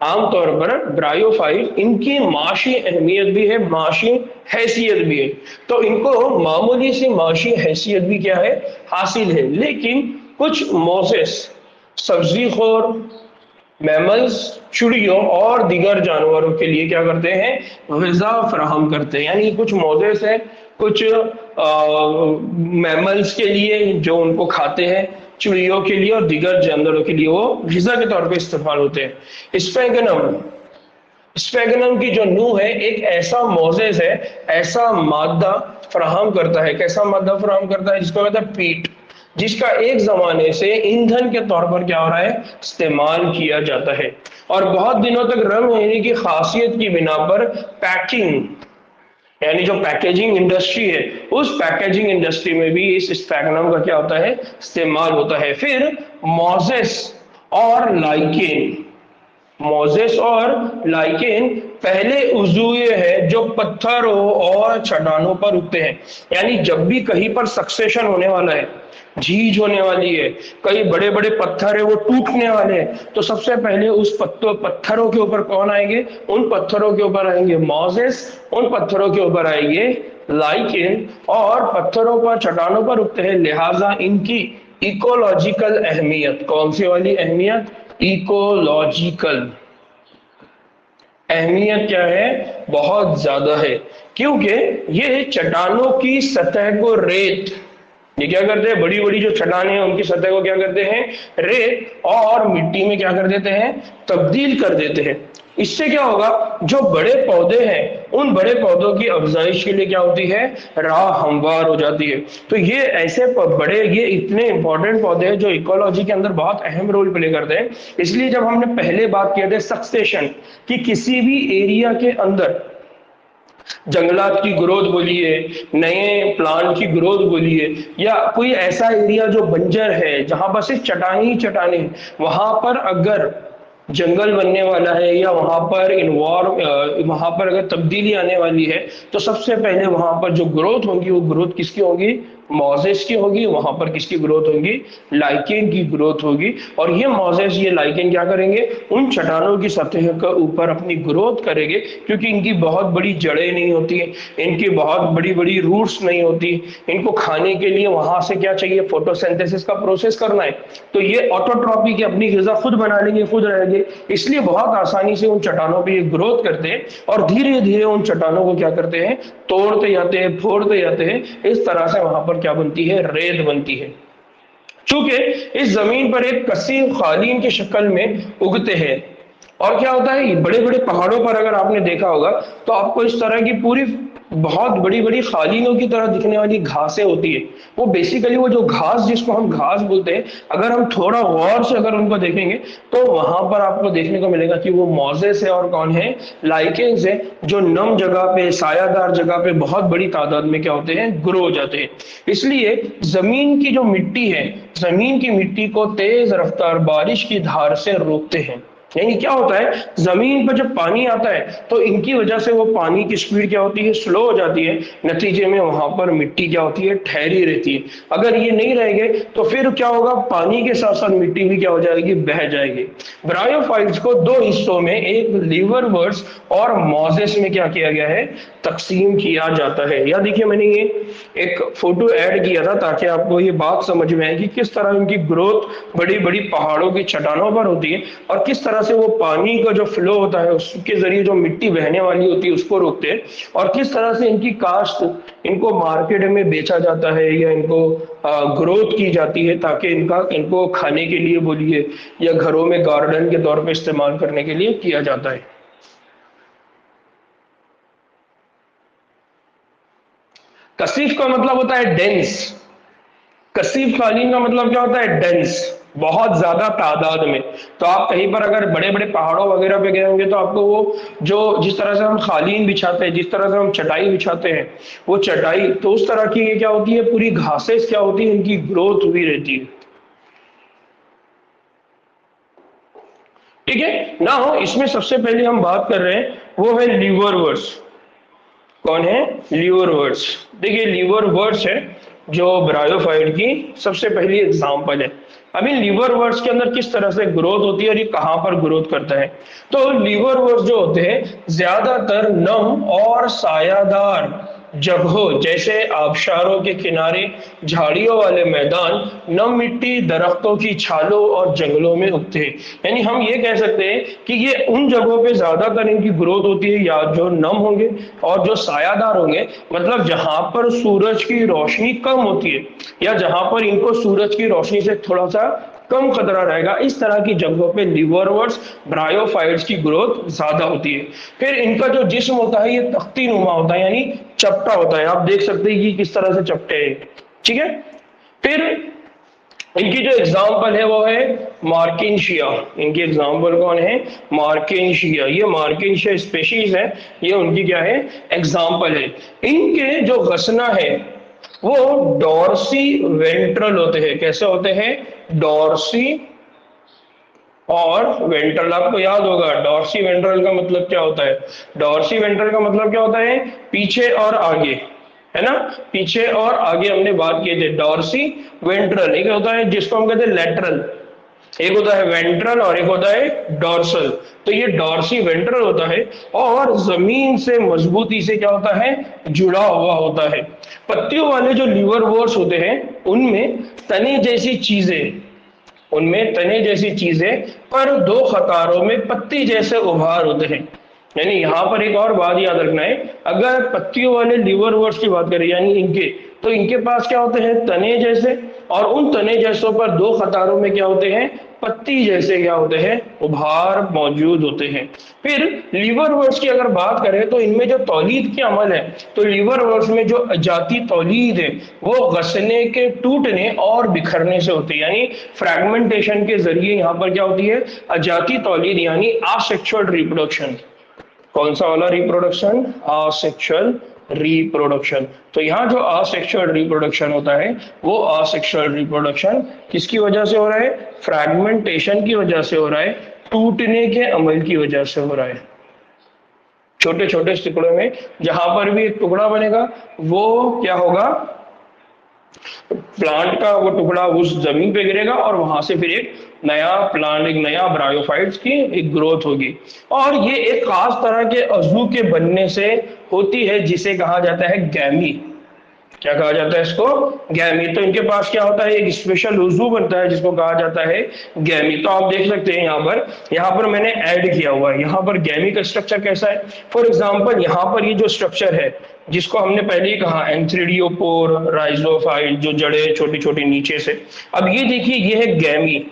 आमतौर पर ब्रायोफाइट इनकी माशी अहमियत भी है, माशी हैसियत भी है। तो इनको मामूली सी माशी हैसियत भी क्या है, हासिल है। लेकिन कुछ मोसेस, सब्जी खोर, मैमल्स, चिड़ियों और दीगर जानवरों के लिए क्या करते हैं, ग़िज़ा फराहम करते हैं। यानी कुछ मोजेस हैं, कुछ मैमल्स के लिए जो उनको खाते हैं, चिड़ियों के लिए और दीगर जानवरों के लिए वो ग़िज़ा के तौर पे इस्तेमाल होते हैं। स्फेगनम, स्फेगनम की जो नूह है एक ऐसा मोजेस है, ऐसा मादा फराहम करता है, कैसा मादा फराहम करता है, जिसको कहता है पीट, जिसका एक जमाने से ईंधन के तौर पर क्या हो रहा है, इस्तेमाल किया जाता है। और बहुत दिनों तक रंग रहने की खासियत की बिना पर पैकिंग, यानी जो पैकेजिंग इंडस्ट्री है, उस पैकेजिंग इंडस्ट्री में भी इस स्फेगनम का क्या होता है, इस्तेमाल होता है। फिर मोजेस और लाइकेन, मोजेस और लाइकेन पहले उज़ुए हैं जो पत्थरों और चट्टानों पर उगते हैं। यानी जब भी कहीं पर सक्सेशन होने वाला है, झीज होने वाली है, कई बड़े बड़े पत्थर है वो टूटने वाले हैं, तो सबसे पहले उस पत्थरों के ऊपर कौन आएंगे, उन पत्थरों के ऊपर आएंगे मोजेस, उन पत्थरों के ऊपर आएंगे लाइकेन, और पत्थरों पर चट्टानों पर उगते हैं, लिहाजा इनकी इकोलॉजिकल अहमियत, कौन सी वाली अहमियत, इकोलॉजिकल अहमियत क्या है, बहुत ज्यादा है। क्योंकि ये चट्टानों की सतह को रेत, ये क्या करते हैं, बड़ी बड़ी जो चट्टानें हैं उनकी सतह को क्या करते हैं, रेत और मिट्टी में क्या कर देते हैं, तब्दील कर देते हैं। इससे क्या होगा, जो बड़े पौधे हैं उन बड़े पौधों की अफजाइश के लिए क्या होती है, राह हमवार हो जाती है। तो ये ऐसे बड़े, ये इतने इंपॉर्टेंट पौधे हैं जो इकोलॉजी के अंदर बहुत अहम रोल प्ले करते हैं। इसलिए जब हमने पहले बात किया था सक्सेशन कि किसी भी एरिया के अंदर जंगलात की ग्रोथ बोलिए, नए प्लांट की ग्रोथ बोलिए, या कोई ऐसा एरिया जो बंजर है जहां पर सिर्फ चट्टानें ही चट्टानें, वहां पर अगर जंगल बनने वाला है या वहां पर अगर तब्दीली आने वाली है, तो सबसे पहले वहां पर जो ग्रोथ होगी वो ग्रोथ किसकी होगी, मोजेस की होगी। वहां पर किसकी ग्रोथ होगी, लाइकेन की ग्रोथ होगी। और ये मोजेस, ये लाइकेन क्या करेंगे, उन चट्टानों की सतह के ऊपर अपनी ग्रोथ करेंगे, क्योंकि इनकी बहुत बड़ी जड़ें नहीं होती, इनकी बहुत बड़ी बड़ी रूट्स नहीं होती, इनको खाने के लिए वहां से क्या चाहिए, फोटोसिंथेसिस का प्रोसेस करना है। तो ये ऑटोट्रॉपी की अपनी ग़िज़ा खुद बना लेंगे, खुद रहेंगे, इसलिए बहुत आसानी से उन चट्टानों पर ये ग्रोथ करते हैं और धीरे धीरे उन चट्टानों को क्या करते हैं, तोड़ते जाते हैं, फोड़ते जाते हैं। इस तरह से वहां पर क्या बनती है, रेत बनती है। चूंकि इस जमीन पर एक कसीर कालीन की शक्ल में उगते हैं। और क्या होता है, बड़े बड़े पहाड़ों पर अगर आपने देखा होगा तो आपको इस तरह की पूरी बहुत बड़ी बड़ी खालीनों की तरह दिखने वाली घासें होती है। वो बेसिकली वो जो घास, जिसको हम घास बोलते हैं, अगर हम थोड़ा गौर से अगर उनको देखेंगे तो वहां पर आपको देखने को मिलेगा कि वो मोजेस है और कौन है, लाइकेन्स है, जो नम जगह पे, सायादार जगह पे बहुत बड़ी तादाद में क्या होते हैं, ग्रो हो जाते हैं। इसलिए जमीन की जो मिट्टी है, जमीन की मिट्टी को तेज रफ्तार बारिश की धार से रोकते हैं। यानी क्या होता है, जमीन पर जब पानी आता है तो इनकी वजह से वो पानी की स्पीड क्या होती है, स्लो हो जाती है। नतीजे में वहां पर मिट्टी क्या होती है, ठहरी रहती है। अगर ये नहीं रहेंगे तो फिर क्या होगा, पानी के साथ साथ मिट्टी भी क्या हो जाएगी, बह जाएगी। ब्रायोफाइट्स को दो हिस्सों में, एक लीवरवर्ट्स और मोजेस में क्या किया गया है, तकसीम किया जाता है। या देखिए मैंने ये एक फोटो ऐड किया था ताकि आपको ये बात समझ में आए कि किस तरह इनकी ग्रोथ बड़ी बड़ी पहाड़ों की चट्टानों पर होती है और किस तरह से वो पानी का जो फ्लो होता है उसके जरिए जो मिट्टी बहने वाली होती है उसको रोकते हैं, और किस तरह से इनकी काश्त, इनको मार्केट में बेचा जाता है या इनको ग्रोथ की जाती है ताकि इनको खाने के लिए बोलिए या घरों में गार्डन के तौर पे इस्तेमाल करने के लिए किया जाता है। कसीफ का मतलब होता है डेंस। कसीफ कालीन का मतलब क्या होता है, डेंस, बहुत ज्यादा तादाद में। तो आप कहीं पर अगर बड़े बड़े पहाड़ों वगैरह पे गए होंगे तो आपको वो जो जिस तरह से हम कालीन बिछाते हैं, जिस तरह से हम चटाई बिछाते हैं, वो चटाई तो उस तरह की ये क्या होती है, पूरी घासें क्या होती है, इनकी ग्रोथ हुई रहती है। ठीक है ना। हो इसमें सबसे पहले हम बात कर रहे हैं वो है लीवरवर्ट्स। कौन है, लीवरवर्ट्स। देखिए लीवरवर्ट्स है जो ब्रायोफाइट की सबसे पहली एग्जांपल है। अभी लीवरवर्ट्स के अंदर किस तरह से ग्रोथ होती है और ये कहां पर ग्रोथ करता है। तो लीवरवर्ट्स जो होते हैं ज्यादातर नम और सायादार जगहों जैसे आबशारों के किनारे, झाड़ियों वाले मैदान, नम मिट्टी, दरख्तों की छालों और जंगलों में उगते हैं। यानी हम ये कह सकते हैं कि ये उन जगहों पे ज्यादातर इनकी ग्रोथ होती है या जो नम होंगे और जो सायादार होंगे, मतलब जहां पर सूरज की रोशनी कम होती है या जहां पर इनको सूरज की रोशनी से थोड़ा सा कम खतरा रहेगा, इस तरह की जगहों पे लीवरवर्ट्स, ब्रायोफाइट्स की ग्रोथ ज्यादा होती है। फिर इनका जो जिस्म होता है ये तख्ती नुमा होता है, यानी चपटा होता है। आप देख सकते हैं कि किस तरह से चपटे हैं। ठीक है। फिर इनकी जो एग्जाम्पल है वो है मार्किनशिया। इनकी एग्जाम्पल कौन है, मार्किनशिया। ये मार्किनशिया स्पेशीज है, ये उनकी क्या है, एग्जाम्पल है। इनके जो गसना है वो डॉर्सी वेंट्रल होते हैं। कैसे होते हैं, डॉर्सी और वेंट्रल। आपको याद होगा डॉर्सी वेंट्रल का मतलब क्या होता है, डॉर्सी वेंट्रल का मतलब क्या होता है, पीछे और आगे, है ना। पीछे और आगे हमने बात किए थे। डॉर्सी वेंट्रल एक होता है जिसको हम कहते हैं लेटरल, एक होता है वेंट्रल और एक होता है डॉर्सल। तो ये डॉर्सी वेंट्रल होता है और जमीन से मजबूती से क्या होता है, जुड़ा हुआ होता है। पत्तियों वाले जो लीवरवर्ट्स होते हैं उनमें तने जैसी चीजें, उनमें तने जैसी चीजें पर दो कतारों में पत्ती जैसे उभार होते हैं। यानी यहां पर एक और बात याद रखना है, अगर पत्तियों वाले लीवरवर्ट्स की बात करें यानी इनके, तो इनके पास क्या होते हैं, तने जैसे, और उन तने जैसों पर दो कतारों में क्या होते हैं, पत्ती जैसे क्या होते हैं, उभार मौजूद होते हैं। फिर लीवरवर्ट्स की अगर बात करें तो इनमें जो तौलीद की अमल है, तो लीवरवर्ट्स में जो अजाती तौलीद है वो घसने के, टूटने और बिखरने से होती है। यानी फ्रैगमेंटेशन के जरिए यहाँ पर क्या होती है, अजाती तौलीद यानी आसेक्सुअल रिप्रोडक्शन। कौन सा वाला रिप्रोडक्शन, आसेक्सुअल रिप्रोडक्शन। तो यहाँ जो आसेक्सुअल रिप्रोडक्शन होता है वो आसेक्सुअल रिप्रोडक्शन किसकी वजह से हो रहा है, फ्रैगमेंटेशन की वजह से हो रहा है, टूटने के अमल की वजह से हो रहा है। छोटे छोटे टुकड़ों में जहां पर भी एक टुकड़ा बनेगा वो क्या होगा, प्लांट का वो टुकड़ा उस जमीन पे गिरेगा और वहां से फिर एक नया प्लांट, एक नया ब्रायोफाइट्स की एक ग्रोथ होगी। और ये एक खास तरह के अज़ू के बनने से होती है जिसे कहा जाता है गैमी। क्या कहा जाता है इसको, गैमी। तो इनके पास क्या होता है, एक स्पेशल उज़ू बनता है जिसको कहा जाता है गैमी। तो आप देख सकते हैं यहाँ पर मैंने ऐड किया हुआ है, यहाँ पर गैमी का स्ट्रक्चर कैसा है। फॉर एग्जांपल यहाँ पर ये जो स्ट्रक्चर है जिसको हमने पहले ही कहा एंथ्रिडियोपोर राइजोफाइट, जो जड़ें छोटी छोटी नीचे से। अब ये देखिए ये है गैमी,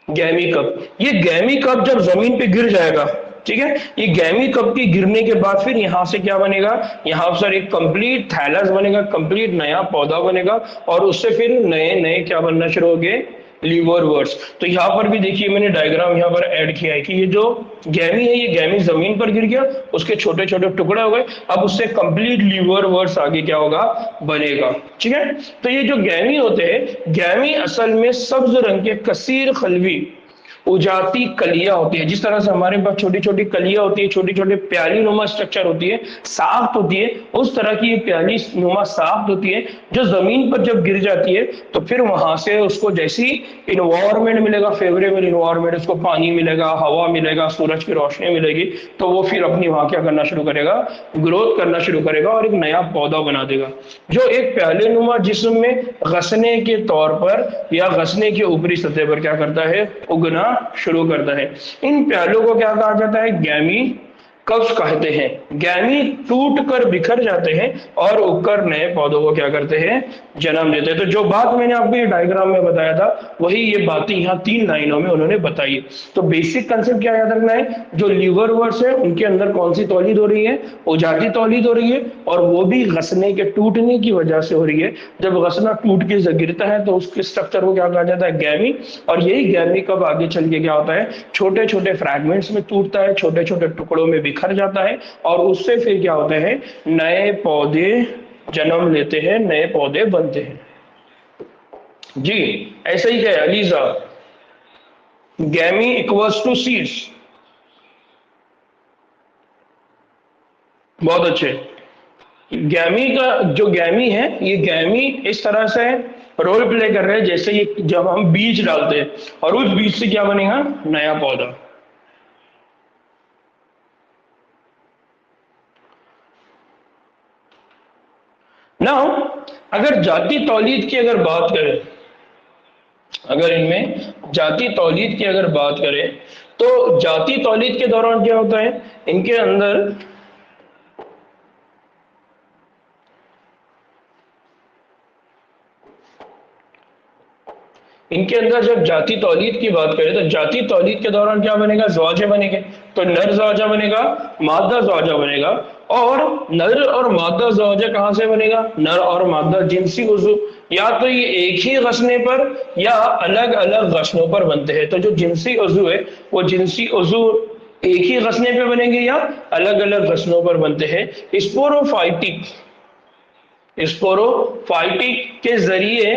गैमी कप। ये गैमी कप जब जमीन पे गिर जाएगा, ठीक है, ये गैमी कप के गिरने के बाद फिर यहां से क्या बनेगा, यहां पर एक कंप्लीट थैलस बनेगा, कंप्लीट नया पौधा बनेगा और उससे फिर नए नए क्या बनना शुरू हो गए, लीवरवर्ट्स। तो यहाँ पर भी देखिए मैंने डायग्राम यहाँ पर ऐड किया है कि ये जो गैमी है ये गैमी जमीन पर गिर गया, उसके छोटे छोटे टुकड़े हो गए, अब उससे कंप्लीट लीवरवर्ट्स आगे क्या होगा, बनेगा। ठीक है। तो ये जो गैमी होते हैं, गैमी असल में सब्ज रंग के कसीर खलवी उजाती कलियां होती है। जिस तरह से हमारे पास छोटी छोटी कलियां होती है, छोटी छोटी प्याली नुमा स्ट्रक्चर होती है, साख्त होती है, उस तरह की ये प्याली नुमा साख्त होती है जो जमीन पर जब गिर जाती है तो फिर वहां से उसको जैसी इन्वायरमेंट मिलेगा, फेवरेबल इन्वायरमेंट, उसको पानी मिलेगा, हवा मिलेगा, सूरज की रोशनी मिलेगी, तो वो फिर अपनी वहां क्या करना शुरू करेगा, ग्रोथ करना शुरू करेगा और एक नया पौधा बना देगा, जो एक प्याले नुमा जिस्म में घसने के तौर पर या घसने की ऊपरी सतह पर क्या करता है, उगना शुरू करता है। इन प्यालों को क्या कहा जाता है, गैमी कब्ज कहते हैं। गैमी टूट कर बिखर जाते हैं और उगकर नए पौधों को क्या करते हैं, जन्म देते हैं। तो जो बात मैंने आपको ये डायग्राम में बताया था वही ये बातें यहाँ 3 लाइनों में उन्होंने बताई। तो बेसिक कंसेप्ट क्या याद रखना है, जो लीवर वर्ड्स है उनके अंदर कौन सी तौलीद हो रही है, उजाती तौलीद हो रही है, और वो भी घसने के टूटने की वजह से हो रही है। जब घसना टूट के गिरता है तो उसके स्ट्रक्चर को क्या कहा जाता है, गैमी। और यही गैमी कब आगे चल के क्या होता है, छोटे छोटे फ्रैगमेंट्स में टूटता है, छोटे छोटे टुकड़ों में बिखर जाता है, और उससे फिर क्या होता है, नए पौधे जन्म लेते हैं, नए पौधे बनते हैं। जी ऐसा ही क्या है अलीजा, गैमी इक्वल्स टू सीड्स। बहुत अच्छे। गैमी का जो गैमी है, ये गैमी इस तरह से रोल प्ले कर रहे हैं जैसे ये जब हम बीज डालते हैं और उस बीज से क्या बनेगा, नया पौधा। नाउ अगर जाति तौलीद की अगर बात करें, अगर इनमें जाति तौलीद की अगर बात करें तो जाति तौलीद के दौरान क्या होता है, इनके अंदर जब जाति तौलीद की बात करें तो जाति तौलीद के दौरान क्या बनेगा, ज़ौजा बनेंगे। तो नर ज़ौजा बनेगा, मादा ज़ौजा बनेगा। और नर और मादा ज़ौजा कहां से बनेगा, नर और मादा जिनसी उज़ू, या तो ये एक ही घसने पर या अलग अलग घसनों पर बनते हैं। तो जो जिनसी उज़ू है वो जिनसी उज़ू एक ही घसने पे बनेंगे या अलग अलग घसनों पर बनते हैं। स्पोरोफाइटिक के जरिए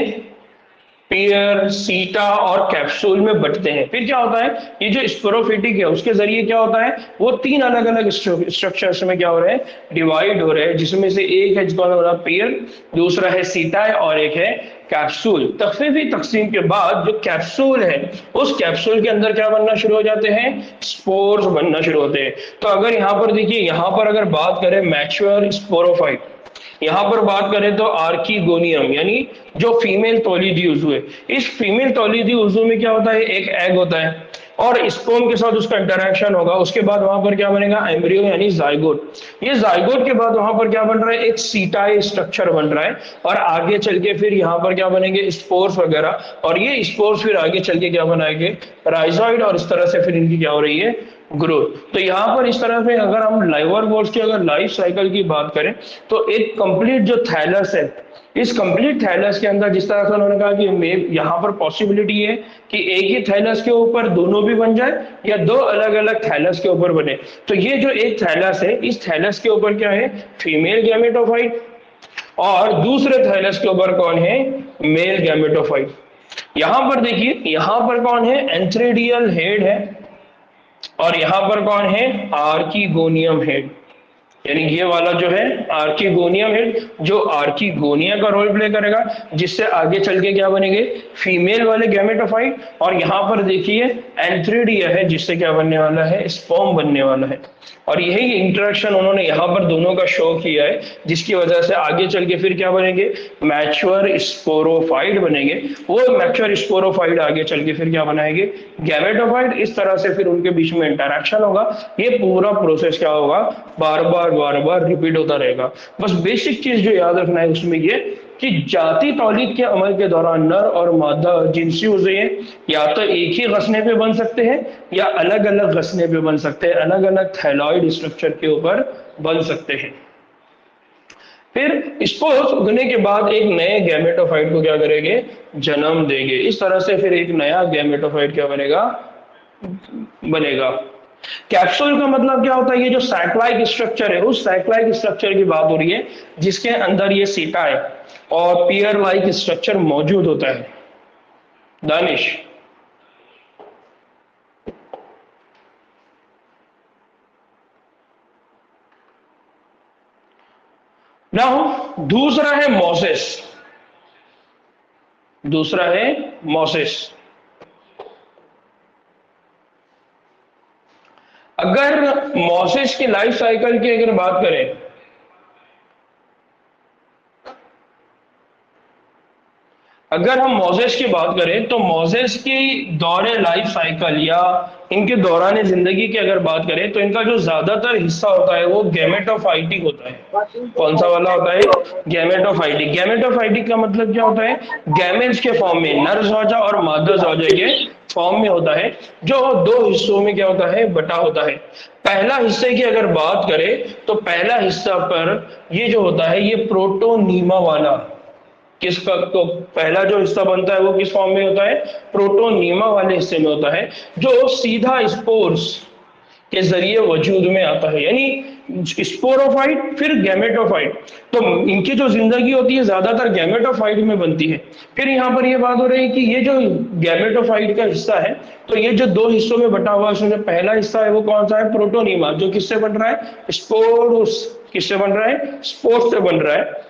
पेयर, सीटा और कैप्सूल में बंटते हैं। फिर क्या होता है, ये जो स्पोरोफिटिक है उसके जरिए क्या होता है, वो 3 अलग अलग स्ट्रक्चर्स में क्या हो रहे हैं, डिवाइड हो रहे हैं, जिसमें से एक है जिसको हो रहा है पेयर, दूसरा है सीटा और एक है कैप्सूल। तखफीफी तकसीम के बाद जो कैप्सूल है उस कैप्सूल के अंदर क्या बनना शुरू हो जाते हैं, स्पोर्स बनना शुरू होते हैं। तो अगर यहाँ पर देखिए, यहाँ पर अगर बात करें मैच्योर स्पोरोफाइट, यहां पर बात करें तो आर्कीगोनियम यानी जो फीमेल तौलीदी उज़ू है, इस फीमेल तौलीदी उज़ू में क्या होता है, एक एग होता है और स्पर्म के साथ उसका इंटरेक्शन होगा। उसके बाद वहां पर क्या बनेगा, एम्ब्रियो यानी जाइगोट। ये जाइगोट के बाद वहां पर क्या बन रहा है, एक सीटाई स्ट्रक्चर बन रहा है, और आगे चल के फिर यहाँ पर क्या बनेंगे, स्पोर्स वगैरह, और ये स्पोर्स फिर आगे चल के क्या बनाएंगे, राइजोइड, और इस तरह से फिर इनकी क्या हो रही है, ग्रोथ। तो यहाँ पर इस तरह से अगर हम लाइवर बोर्ड्स की अगर लाइफ साइकिल की बात करें तो एक कंप्लीट जो थैलस है, इस कंप्लीट थैलस के अंदर जिस तरह से उन्होंने कहा कि यहाँ पर पॉसिबिलिटी है कि एक ही थैलस के ऊपर दोनों भी बन जाए या 2 अलग अलग थैलस के ऊपर बने। तो ये जो एक थैलस है, इस थैलस के ऊपर क्या है, फीमेल गैमेटोफाइट, और दूसरे थैलस के ऊपर कौन है, मेल गैमेटोफाइट। यहां पर देखिए, यहां पर कौन है, एंथ्रेडियल हेड है, और यहां पर कौन है, आर्कीगोनियम हेड, यानी ये वाला जो है आर्कीगोनियम हेड, जो आर्कीगोनिया का रोल प्ले करेगा, जिससे आगे चल के क्या बनेंगे, फीमेल वाले गैमेटोफाइट। और यहां पर देखिए एंथ्रेडिया है, जिससे क्या बनने वाला है, स्पर्म बनने वाला है। और यही इंटरेक्शन उन्होंने यहाँ पर दोनों का शो किया है, जिसकी वजह से आगे चल के फिर क्या बनेंगे, मैच्योर स्पोरोफाइट बनेंगे। वो मैच्योर स्पोरोफाइट आगे चल के फिर क्या बनाएंगे, गैमेटोफाइट। इस तरह से फिर उनके बीच में इंटरेक्शन होगा। ये पूरा प्रोसेस क्या होगा, बार बार रिपीट होता रहेगा। बस बेसिक चीज जो याद रखना है उसमें ये कि जाति तौलीद के अमल के दौरान नर और मादा जिनसी उज़ू या तो एक ही घसने पे बन सकते हैं या अलग अलग घसने पे बन सकते हैं, अलग अलग थैलॉइड स्ट्रक्चर के ऊपर बन सकते हैं। फिर स्पोर्स उगने के बाद एक नए गैमेटोफाइट को क्या करेंगे, जन्म देंगे। इस तरह से फिर एक नया गैमेटोफाइट क्या बनेगा। कैप्सूल का मतलब क्या होता है, ये जो साइक्लाइक स्ट्रक्चर है, उस साइक्लाइक स्ट्रक्चर की बात हो रही है जिसके अंदर ये सीटा है और पियर लाइक स्ट्रक्चर मौजूद होता है। दानिश, नाउ दूसरा है मोसेस, दूसरा है मोसेस। अगर मोसेस की लाइफ साइकिल की अगर बात करें, अगर हम मोजेस की बात करें तो मोजेस की दौरे लाइफ साइकिल या इनके दौरान जिंदगी की अगर बात करें तो इनका जो ज्यादातर हिस्सा होता है वो गैमेटोफाइटिक होता है। कौन सा वाला होता है? गैमेटोफाइटिक। गैमेटोफाइटिक का मतलब क्या होता है? गैमेट्स के फॉर्म में, नर ज़ौजा और मादा ज़ौजा के फॉर्म में होता है, जो दो हिस्सों में क्या होता है? बटा होता है। पहला हिस्से की अगर बात करें तो पहला हिस्सा पर ये जो होता है ये प्रोटोनीमा वाला, किसका? तो पहला जो हिस्सा बनता है वो किस फॉर्म में होता है? प्रोटोनीमा वाले हिस्से में होता है, जो सीधा स्पोर्स के जरिए वजूद में आता है, यानी स्पोरोफाइट फिर गैमेटोफाइट। तो इनकी जो जिंदगी होती है ज्यादातर गैमेटोफाइट में बनती है। फिर यहाँ पर ये बात हो रही है कि ये जो गैमेटोफाइट का हिस्सा है, तो ये जो दो हिस्सों में बटा हुआ है, उसमें जो पहला हिस्सा है वो कौन सा है? प्रोटोनीमा, जो किससे बन रहा है? स्पोर्स। किससे बन रहा है? स्पोर्स से बन रहा है।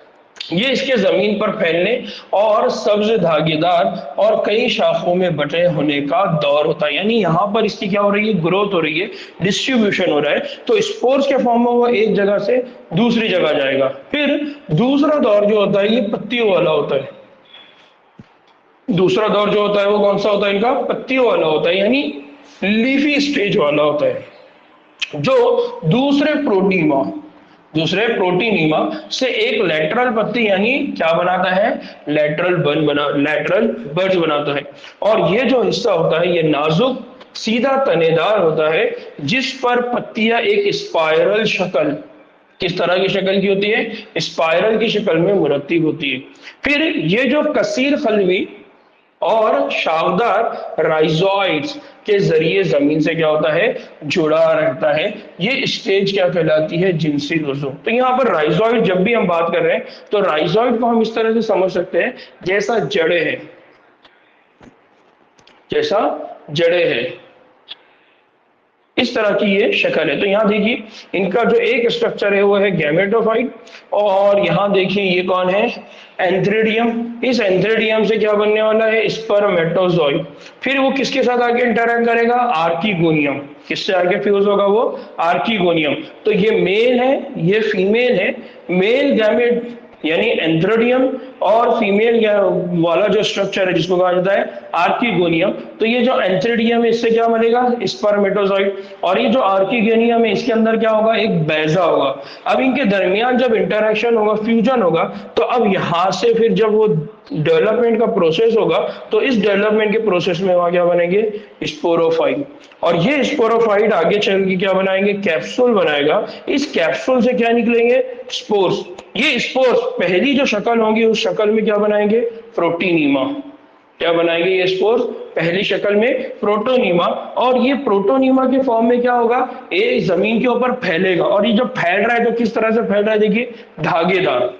ये इसके जमीन पर फैलने और सब्ज धागेदार और कई शाखों में बटे होने का दौर होता है, यानी यहाँ पर इसकी क्या हो रही है? ग्रोथ हो रही है, डिस्ट्रीब्यूशन हो रहा है। तो स्पोर्स के फॉर्म में वो एक जगह से दूसरी जगह जाएगा। फिर दूसरा दौर जो होता है ये पत्तियों वाला होता है। दूसरा दौर जो होता है वो कौन सा होता है? इनका पत्तियों वाला होता है, यानी लीफी स्टेज वाला होता है, जो दूसरे प्रोटीनीमा से एक लेटरल पत्ती यानी क्या बनाता है? लेटरल बर्ज बनाता है। और ये जो हिस्सा होता है ये नाजुक सीधा तनेदार होता है, जिस पर पत्तियां एक स्पाइरल शक्ल, किस तरह की शक्ल की होती है? स्पाइरल की शक्ल में मुरत्तिब होती है। फिर ये जो कसीर फलवी और शावदार राइजोइड्स के जरिए जमीन से क्या होता है? जुड़ा रहता है। ये स्टेज क्या कहलाती है? जिनसी रुजू। तो यहाँ पर राइजोइड जब भी हम बात कर रहे हैं तो राइजोइड को हम इस तरह से समझ सकते हैं जैसा जड़े हैं, जैसा जड़े हैं, इस तरह की ये शक्ल है। तो यहाँ देखिए इनका जो एक स्ट्रक्चर है वो है गैमेटोफाइट, और यहाँ देखिए ये कौन है? एंथ्रेडियम। इस एंथ्रेडियम से क्या बनने वाला है? स्पर्मेटोजोइड। फिर वो किसके साथ आगे इंटरैक्ट करेगा? आर्कीगोनियम। किससे आगे फ्यूज होगा वो? आर्कीगोनियम। तो ये मेल है, ये फीमेल है। मेल गैमेट यानी एंथ्रेडियम और फीमेल वाला जो स्ट्रक्चर है जिसको कहा जाता है आर्कीगोनियम। तो ये जो एंथ्रेडियम है इससे क्या बनेगा? स्पर्मेटोजोइड। और ये जो आर्कीगोनियम है इसके अंदर क्या होगा? एक बैजा होगा। अब इनके दरमियान जब इंटरेक्शन होगा, फ्यूजन होगा, तो अब यहां से फिर जब वो डेवलपमेंट का प्रोसेस होगा तो इस डेवलपमेंट के प्रोसेस में वहां क्या बनेंगे? स्पोरोफाइट। और ये स्पोरोफाइट आगे चल के क्या बनाएंगे? कैप्सूल बनाएगा। इस कैप्सूल से क्या निकलेंगे? स्पोर्स। ये स्पोर्स पहली जो शक्ल होगी उस शक्ल में क्या बनाएंगे? प्रोटीनीमा। क्या बनाएंगे ये स्पोर्स? पहली शक्ल में प्रोटोनीमा। और ये प्रोटोनीमा के फॉर्म में क्या होगा? ये जमीन के ऊपर फैलेगा। और ये जो फैल रहा है तो किस तरह से फैल रहा है? देखिए धागेदार।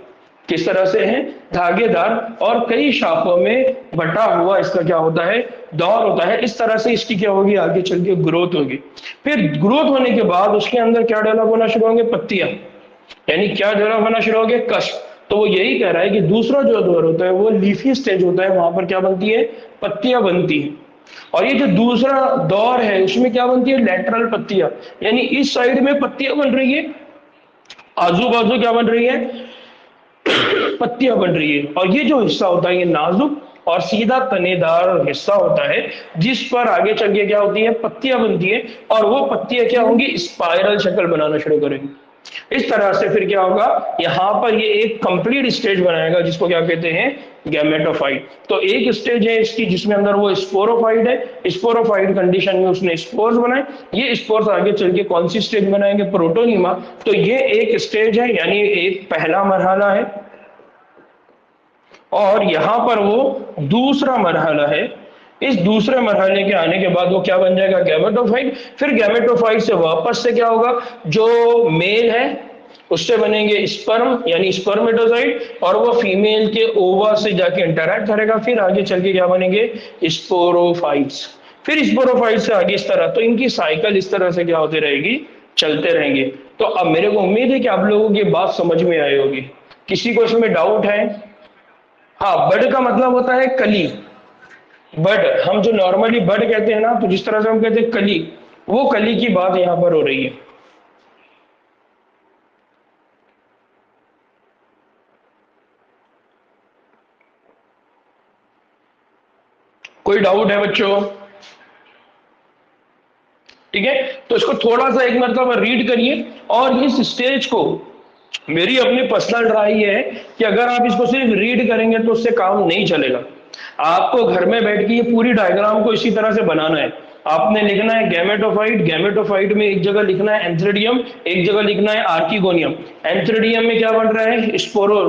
किस तरह से है? धागेदार और कई शाखों में बटा हुआ इसका क्या होता है? दौर होता है। इस तरह से इसकी क्या होगी? आगे चल के ग्रोथ होगी। फिर ग्रोथ होने के बाद उसके अंदर क्या डेवलप होना शुरू होंगे? पत्तियां, यानी क्या डेवलप होना शुरू होंगे? कश। तो वो यही कह रहा है कि दूसरा जो दौर होता है वो लीफी स्टेज होता है, वहां पर क्या बनती है? पत्तियां बनती है। और ये जो दूसरा दौर है उसमें क्या बनती है? लेटरल पत्तियां, यानी इस साइड में पत्तियां बन रही है, आजू बाजू क्या बन रही है? पत्तियां बन रही है। और ये जो हिस्सा होता है ये नाजुक और सीधा तनेदार हिस्सा होता है, जिस पर आगे चल के क्या होती है? पत्तियां बनती है। और वो पत्तियां क्या होंगी? स्पाइरल शक्ल बनाना शुरू करेंगी। इस तरह से फिर क्या होगा? यहां पर ये एक कंप्लीट स्टेज बनाएगा जिसको क्या कहते हैं? गैमेटोफाइट। तो एक स्टेज है इसकी जिसमें अंदर वो स्पोरोफाइट है। स्पोरोफाइट कंडीशन में उसने स्पोर्स बनाए। ये स्पोर्स आगे चल के कौन सी स्टेज बनाएंगे? प्रोटोनीमा। तो ये एक स्टेज है, यानी एक पहला मरहला है। और यहां पर वो दूसरा मरहला है। इस दूसरे मरहले के आने के बाद वो क्या बन जाएगा? गैमेटोफाइट। फिर गैमेटोफाइट से वापस से क्या होगा? जो मेल है उससे बनेंगे स्पर्म यानी स्पर्मेटोजोइड, और वो फीमेल के ओवा से जाके इंटरैक्ट करेगा। फिर आगे चल के क्या बनेंगे? स्पोरोफाइट्स। फिर स्पोरोफाइट से आगे इस तरह। तो इनकी साइकिल इस तरह से क्या होती रहेगी? चलते रहेंगे। तो अब मेरे को उम्मीद है कि आप लोगों की बात समझ में आई होगी किसी को इसमें डाउट है? हाँ, बड का मतलब होता है कली। बड, हम जो नॉर्मली बड कहते हैं ना, तो जिस तरह से हम कहते हैं कली, वो कली की बात यहां पर हो रही है। कोई डाउट है बच्चों? ठीक है, तो इसको थोड़ा सा एक मतलब रीड करिए। और इस स्टेज को, मेरी अपनी पर्सनल राय ये है कि अगर आप इसको सिर्फ रीड करेंगे तो उससे काम नहीं चलेगा। आपको घर में बैठ के ये पूरी डायग्राम को इसी तरह से बनाना है। आपने लिखना है गैमेटोफाइट, गैमेटोफाइट में एक जगह लिखना है एंथ्रेडियम, एक जगह लिखना है आर्किगोनियम। एंथ्रेडियम में क्या बन रहा है? स्पोरो,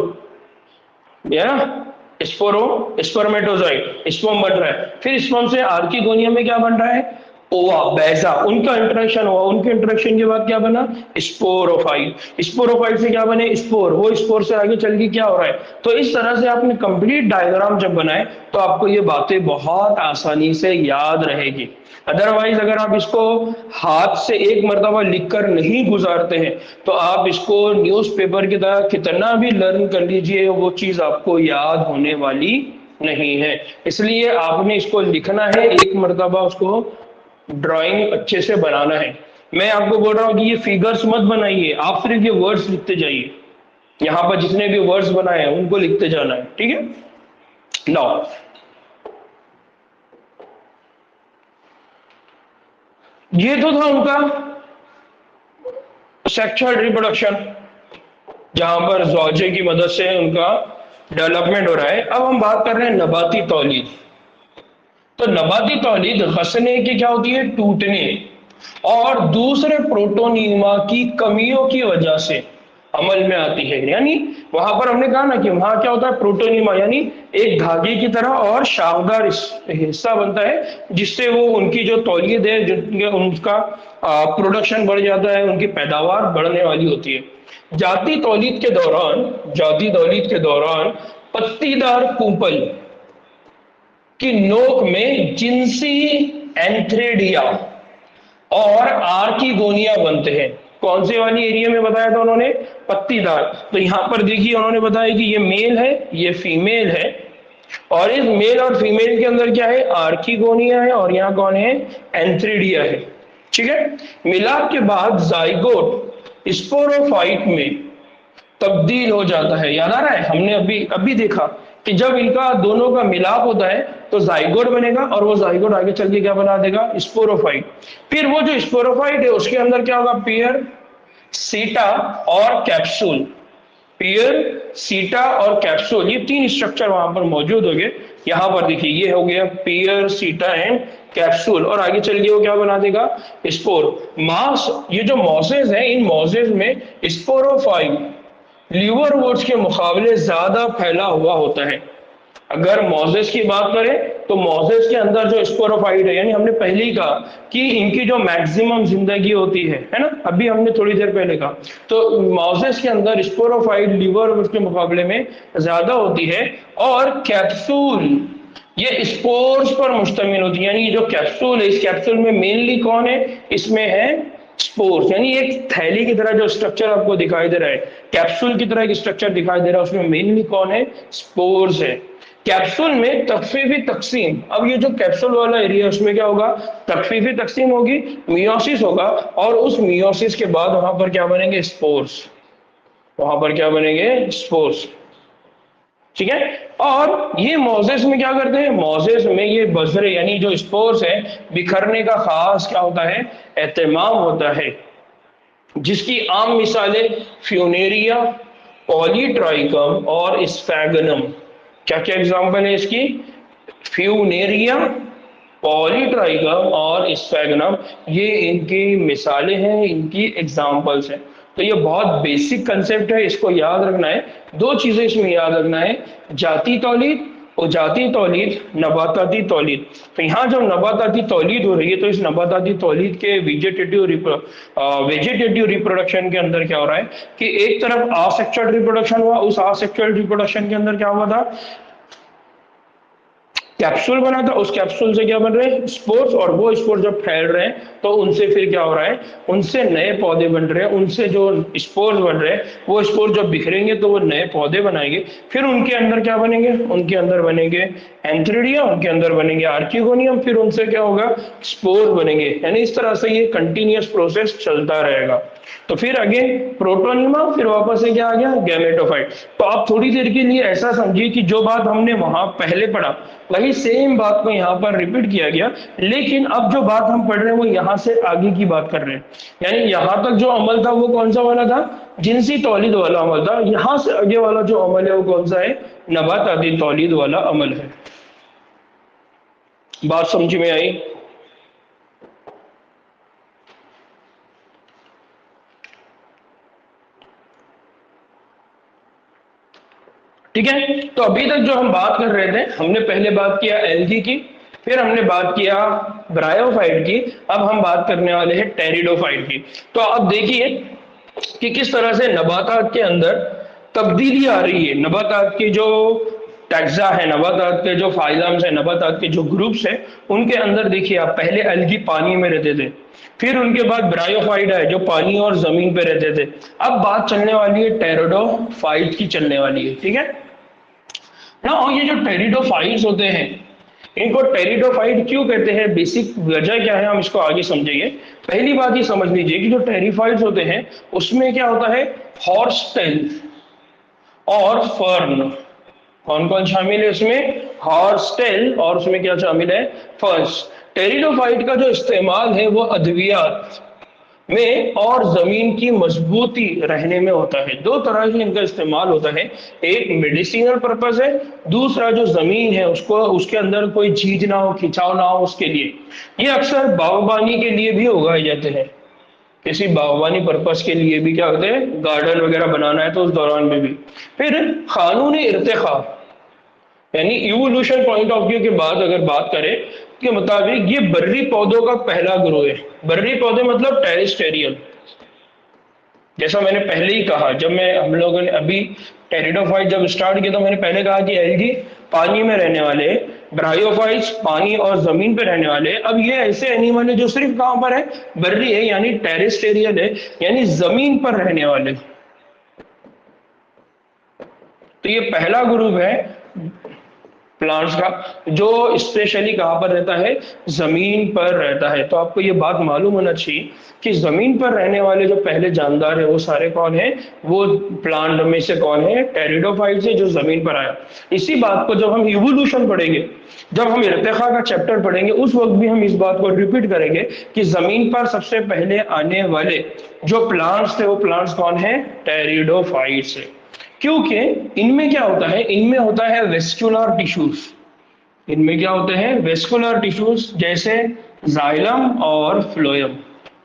या स्पोरो, स्पर्मेटोजोइड, स्पर्म बन रहा है। फिर स्पर्म से आर्किगोनियम में क्या बन रहा है? ओवा, बैजा, उनका इंटरेक्शन हुआ, उनके इंटरेक्शन के बाद क्या बना? स्पोरोफाइट। स्पोरोफाइट से क्या बने? स्पोर, वो स्पोर से आगे चल के क्या हो रहा है? तो इस तरह से आपने कंप्लीट डायग्राम जब बनाए तो आपको ये बातें बहुत आसानी से याद रहेगी। अदरवाइज अगर आप इसको हाथ से एक मर्तबा लिखकर नहीं गुजारते हैं तो आप इसको न्यूज़पेपर की तरह कितना भी लर्न कर लीजिए, वो चीज आपको याद होने वाली नहीं है। इसलिए आपने इसको लिखना है, एक मर्तबा उसको ड्राइंग अच्छे से बनाना है। मैं आपको बोल रहा हूं कि ये फिगर्स मत बनाइए, आप सिर्फ ये वर्ड्स लिखते जाइए। यहां पर जितने भी वर्ड्स बनाए हैं उनको लिखते जाना है, ठीक है? नाउ ये तो था उनका सेक्सुअल रिप्रोडक्शन, जहां पर ज़ौजे की मदद से उनका डेवलपमेंट हो रहा है। अब हम बात कर रहे हैं नबाती तौलीद। तो नबाती तौलीद गसने की क्या होती है? टूटने और दूसरे प्रोटोनियमा की कमियों की वजह से अमल में आती है। यानी वहां पर हमने कहा ना कि वहां क्या होता है? प्रोटोनियमा यानी एक धागे की तरह और शाखदार हिस्सा बनता है, जिससे वो उनकी जो तौलीद है, जिनके उनका प्रोडक्शन बढ़ जाता है, उनकी पैदावार बढ़ने वाली होती है। जाती तौलीद के दौरान, जाती तौलीद के दौरान पत्तीदार कुंपल की नोक में जिनसी एंथ्रेडिया और आर्किगोनिया बनते हैं। कौन से वाली एरिया में बताया था उन्होंने? पत्तीदार। तो यहां पर देखिए उन्होंने बताया कि ये मेल है, ये फीमेल है, और इस मेल और फीमेल के अंदर क्या है? आर्किगोनिया है, और यहाँ कौन है? एंथ्रेडिया है। ठीक है, मिलाप के बाद जाइगोट स्पोरोफाइट में तब्दील हो जाता है। याद आ रहा है? हमने अभी अभी देखा कि जब इनका दोनों का मिलाप होता है तो जाइगोट बनेगा, और वो जाइगोट आगे चल के क्या बना देगा? स्पोरोफाइट। फिर वो जो स्पोरोफाइट है उसके अंदर क्या होगा? पियर, सीटा और कैप्सूल। पियर, सीटा और कैप्सूल, ये तीन स्ट्रक्चर वहां पर मौजूद हो गए। यहां पर देखिए ये हो गया पियर, सीटा एंड कैप्सूल, और आगे चल के वो क्या बना देगा? स्पोर। मास, ये जो मॉसेस है, इन मॉसेस में स्पोरोफाइट लीवर वोट्स के मुकाबले ज्यादा फैला हुआ होता है। अगर मोजेस की बात करें तो मोजेस के अंदर जो स्पोरोफाइट है, यानी हमने पहले ही कहा कि इनकी जो मैक्सिमम जिंदगी होती है ना, अभी हमने थोड़ी देर पहले कहा, तो मोजेस के अंदर स्पोरोफाइट लीवर वोट्स के मुकाबले में ज्यादा होती है। और कैप्सूल ये स्पोर्स पर मुश्तमिल होती है। यानी ये जो कैप्सूल है, इस कैप्सूल में मेनली कौन है? इसमें है स्पोर्स। यानी एक थैली की तरह जो स्ट्रक्चर आपको दिखाई दे रहा है, कैप्सूल की तरह एक स्ट्रक्चर दिखाई दे रहा है, उसमें मेनली कौन है? स्पोर्स है। कैप्सूल में तकफीफी तकसीम, अब ये जो कैप्सूल वाला एरिया उसमें क्या होगा? तकफीफी तकसीम होगी, मियोसिस होगा, और उस मियोसिस के बाद वहां पर क्या बनेंगे? स्पोर्स। वहां पर क्या बनेंगे? स्पोर्स। ठीक है, और ये मोजेस में क्या करते हैं? मोजेस में ये बजरे यानी जो स्पोर्स है, बिखरने का खास क्या होता है? एहतमाम होता है, जिसकी आम मिसालें फ्यूनेरिया, पॉलीट्राइकम और स्फैगनम। क्या क्या एग्जाम्पल है इसकी? फ्यूनेरिया, पॉलीट्राइकम और स्फैगनम, ये इनकी मिसालें हैं, इनकी एग्जाम्पल्स हैं। तो ये बहुत बेसिक कंसेप्ट है, इसको याद रखना है। दो चीजें इसमें याद रखना है, जाती तौलीद और जाती तौलीद, नबाताती तौलीद। तो यहाँ जब नबाताती तौलीद हो रही है तो इस नबाताती तौलीद के वेजिटेटिव रिप्रोडक्शन के अंदर क्या हो रहा है कि एक तरफ आसेक्सुअल रिप्रोडक्शन हुआ, उस आसेक्सुअल रिप्रोडक्शन के अंदर क्या हुआ था? कैप्सूल बना था, उस कैप्सूल से क्या बन रहे हैं, स्पोर्स, और वो स्पोर्स जब फैल रहे हैं तो उनसे फिर क्या हो रहा है, उनसे नए पौधे बन रहे हैं, उनसे जो स्पोर्स बन रहे हैं वो स्पोर्स जब बिखरेंगे तो वो नए पौधे बनाएंगे, फिर उनके अंदर क्या बनेंगे, उनके अंदर बनेंगे एंथ्रेडिया, उनके अंदर बनेंगे आर्किगोनियम, फिर उनसे क्या होगा, स्पोर बनेंगे। यानी इस तरह से ये कंटिन्यूअस प्रोसेस चलता रहेगा। तो फिर अगेन प्रोटोनिमा, फिर वापस से क्या आ गया, गैमेटोफाइट। तो आप थोड़ी देर के लिए ऐसा समझिए कि जो बात हमने वहां पहले पढ़ा वही सेम बात को यहाँ पर रिपीट किया गया, लेकिन अब जो बात हम पढ़ रहे हैं वो यहाँ से आगे की बात कर रहे हैं। यानी यहाँ तक जो अमल था वो कौन सा वाला था, जिनसी तौलीद वाला अमल था। यहाँ से आगे वाला जो अमल है वो कौन सा है, नबाताती तौलीद वाला अमल है। बात समझ में आई? ठीक है, तो अभी तक जो हम बात कर रहे थे, हमने पहले बात किया एल्गी की, फिर हमने बात किया ब्रायोफाइट की, अब हम बात करने वाले हैं टेरिडोफाइट की। तो आप देखिए कि किस तरह से नबातात के अंदर तब्दीली आ रही है। नबातात की जो टैक्सा है, नबातात के जो फाइलम्स है, नबातात के जो ग्रुप्स है, उनके अंदर देखिए आप, पहले एल्गी पानी में रहते थे, फिर उनके बाद ब्रायोफाइट है जो पानी और जमीन पे रहते थे। अब बात चलने वाली है टेरिडोफाइट की चलने वाली है। ठीक है ना, और ये जो टेरिडोफाइट्स होते हैं, इनको टेरिडोफाइट क्यों कहते हैं, बेसिक वजह क्या है, हम इसको आगे समझेंगे। पहली बात ये समझ लीजिए कि जो टेरिफाइट्स होते हैं उसमें क्या होता है, हॉर्सटेल और फर्न। कौन कौन शामिल है उसमें, हॉर्सटेल, और उसमें क्या शामिल है, फर्स। टेरिडोफाइट का जो इस्तेमाल है वो अद्वियात में और जमीन की मजबूती रहने में होता है। दो तरह से इनका इस्तेमाल होता है, एक मेडिसिनल पर्पस है, दूसरा जो जमीन है उसको, उसके अंदर कोई चीज ना हो, खिंचाव ना हो, उसके लिए। ये अक्सर बागबानी के लिए भी उगाए जाते हैं, किसी बागवानी पर्पस के लिए भी क्या होते हैं, गार्डन वगैरह बनाना है तो उस दौरान में भी। फिर कानून इर्तिखा, यानी इवोल्यूशन पॉइंट ऑफ व्यू के बाद अगर बात करें के मुताबिक ये बर्री पौधों का पहला ग्रोह है। बर्री पौधे मतलब टेरेस्टेरियल। जैसा मैंने पहले ही कहा, जब मैं हम लोगों ने अभी टेरिडोफाइट जब स्टार्ट किया तो मैंने पहले कहा कि एल्गी पानी में रहने वाले, ब्रायोफाइट्स पानी और जमीन पे रहने वाले। अब ये ऐसे एनिमल है जो सिर्फ कहां पर है, बर्री है, यानी टेरेस्टेरियल है, यानी जमीन पर रहने वाले। तो ये पहला ग्रुप है प्लांट्स का जो स्पेशली कहां पर रहता है, जमीन पर रहता है। तो आपको ये बात मालूम होना चाहिए कि जमीन पर रहने वाले जो पहले जानदार है वो सारे कौन है, वो प्लांट में से कौन है, टेरिडोफाइट से, जो जमीन पर आया। इसी बात को जब हम इवोल्यूशन पढ़ेंगे, जब हम इर्तिखा का चैप्टर पढ़ेंगे, उस वक्त भी हम इस बात को रिपीट करेंगे कि जमीन पर सबसे पहले आने वाले जो प्लांट्स थे वो प्लांट्स कौन है, टेरिडोफाइट्स है। क्योंकि इनमें क्या होता है, इनमें होता है वेस्कुलर टिश्यूज। इनमें क्या होते हैं, वेस्कुलर टिश्यूज, जैसे जाइलम और फ्लोएम।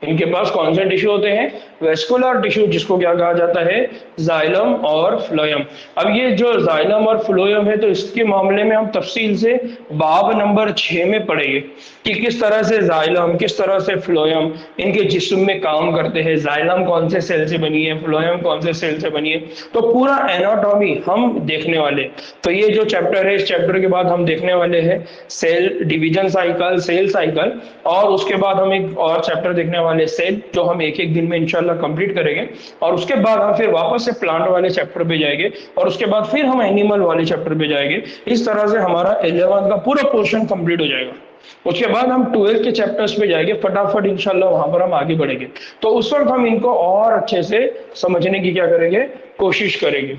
इनके पास कौन से टिश्यू होते हैं, वेस्कुलर टिश्यू, जिसको क्या कहा जाता है, जाइलम और फ्लोएम। अब ये जो जाइलम और फ्लोएम है तो इसके मामले में हम तफसील से बाब नंबर 6 में पढ़ेंगे कि किस तरह से जाइलम, किस तरह से फ्लोएम इनके जिस्म में काम करते हैं, जाइलम कौन से सेल से बनी है, फ्लोएम कौन से सेल से बनी है। तो पूरा एनाटॉमी हम देखने वाले। तो ये जो चैप्टर है, इस चैप्टर के बाद हम देखने वाले हैं cell division cycle, cell cycle, और उसके बाद हम एक और चैप्टर देखने वाले सेल, जो हम एक एक दिन में इंशाल्लाह कंप्लीट करेंगे। और उसके बाद हम फिर वापस से प्लांट वाले चैप्टर पे जाएंगे, और उसके बाद फिर हम एनिमल वाले चैप्टर पे जाएंगे। इस तरह से हमारा 11th का पूरा पोर्शन कंप्लीट हो जाएगा। उसके बाद हम 12th के चैप्टर्स पे जाएंगे फटाफट इंशाल्लाह, वहां पर हम आगे बढ़ेंगे। तो उस वक्त हम इनको और अच्छे से समझने की क्या करेंगे, कोशिश करेंगे।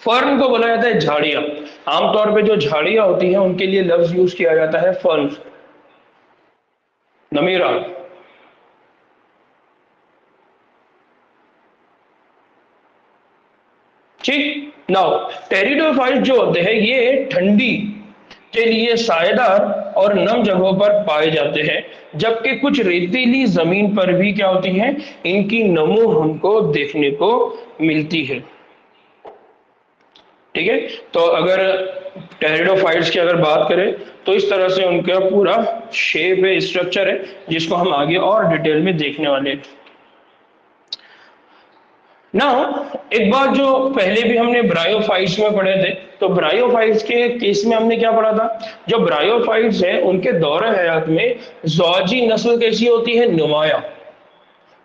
फर्न को बोला जाता है झाड़ियां। आमतौर पे जो झाड़ियां होती हैं उनके लिए लफ्ज यूज किया जाता है फर्न, नमीरा। ठीक, नाउ टेरिडोफाइट जो होते हैं ये ठंडी के लिए सायेदार और नम जगहों पर पाए जाते हैं, जबकि कुछ रेतीली जमीन पर भी क्या होती है, इनकी नमो हमको देखने को मिलती है। ठीक है, तो अगर टेरिडोफाइट्स की अगर बात करें तो इस तरह से उनका पूरा शेप है, स्ट्रक्चर है, जिसको हम आगे और डिटेल में देखने वाले हैं। ना एक बात जो पहले भी हमने ब्रायोफाइट्स में पढ़े थे, तो ब्रायोफाइट्स के केस में हमने क्या पढ़ा था, जो ब्रायोफाइट्स हैं उनके दौरे हयात में जौजी नस्ल कैसी होती है, नुमाया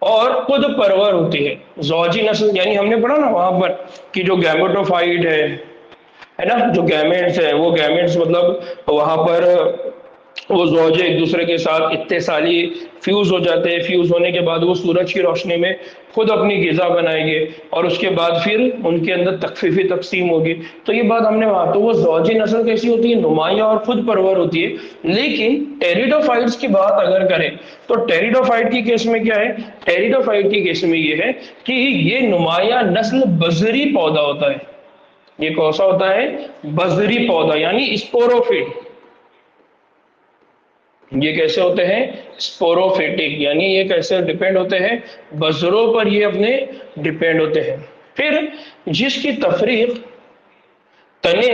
और खुद परवर होती है। जौजी नस्ल यानी हमने पढ़ा ना वहां पर कि जो गैमेटोफाइट है ना, जो गैमेट्स है वो गैमेट्स मतलब वहां पर वो ज़ौजे एक दूसरे के साथ इत्तेसाली फ्यूज हो जाते हैं, फ्यूज होने के बाद वो सूरज की रोशनी में खुद अपनी ग़िज़ा बनाएंगे और उसके बाद फिर उनके अंदर तकफीफी तकसीम होगी। तो ये बात हमने वहां, तो वो ज़ौजी नस्ल कैसी होती है, नुमाया और खुद परवर होती है। लेकिन टेरिडोफाइट्स की बात अगर करें तो टेरिडोफाइट की केस में क्या है, टेरिडोफाइट की केस में ये है कि ये नुमाया नस्ल बजरी पौधा होता है। ये कौन सा होता है, बजरी पौधा यानी स्पोरोफिट। ये कैसे होते हैं, स्पोरोफिटिक, यानी ये कैसे डिपेंड होते हैं, बजरों पर ये अपने डिपेंड होते हैं। फिर जिसकी तफरीक तने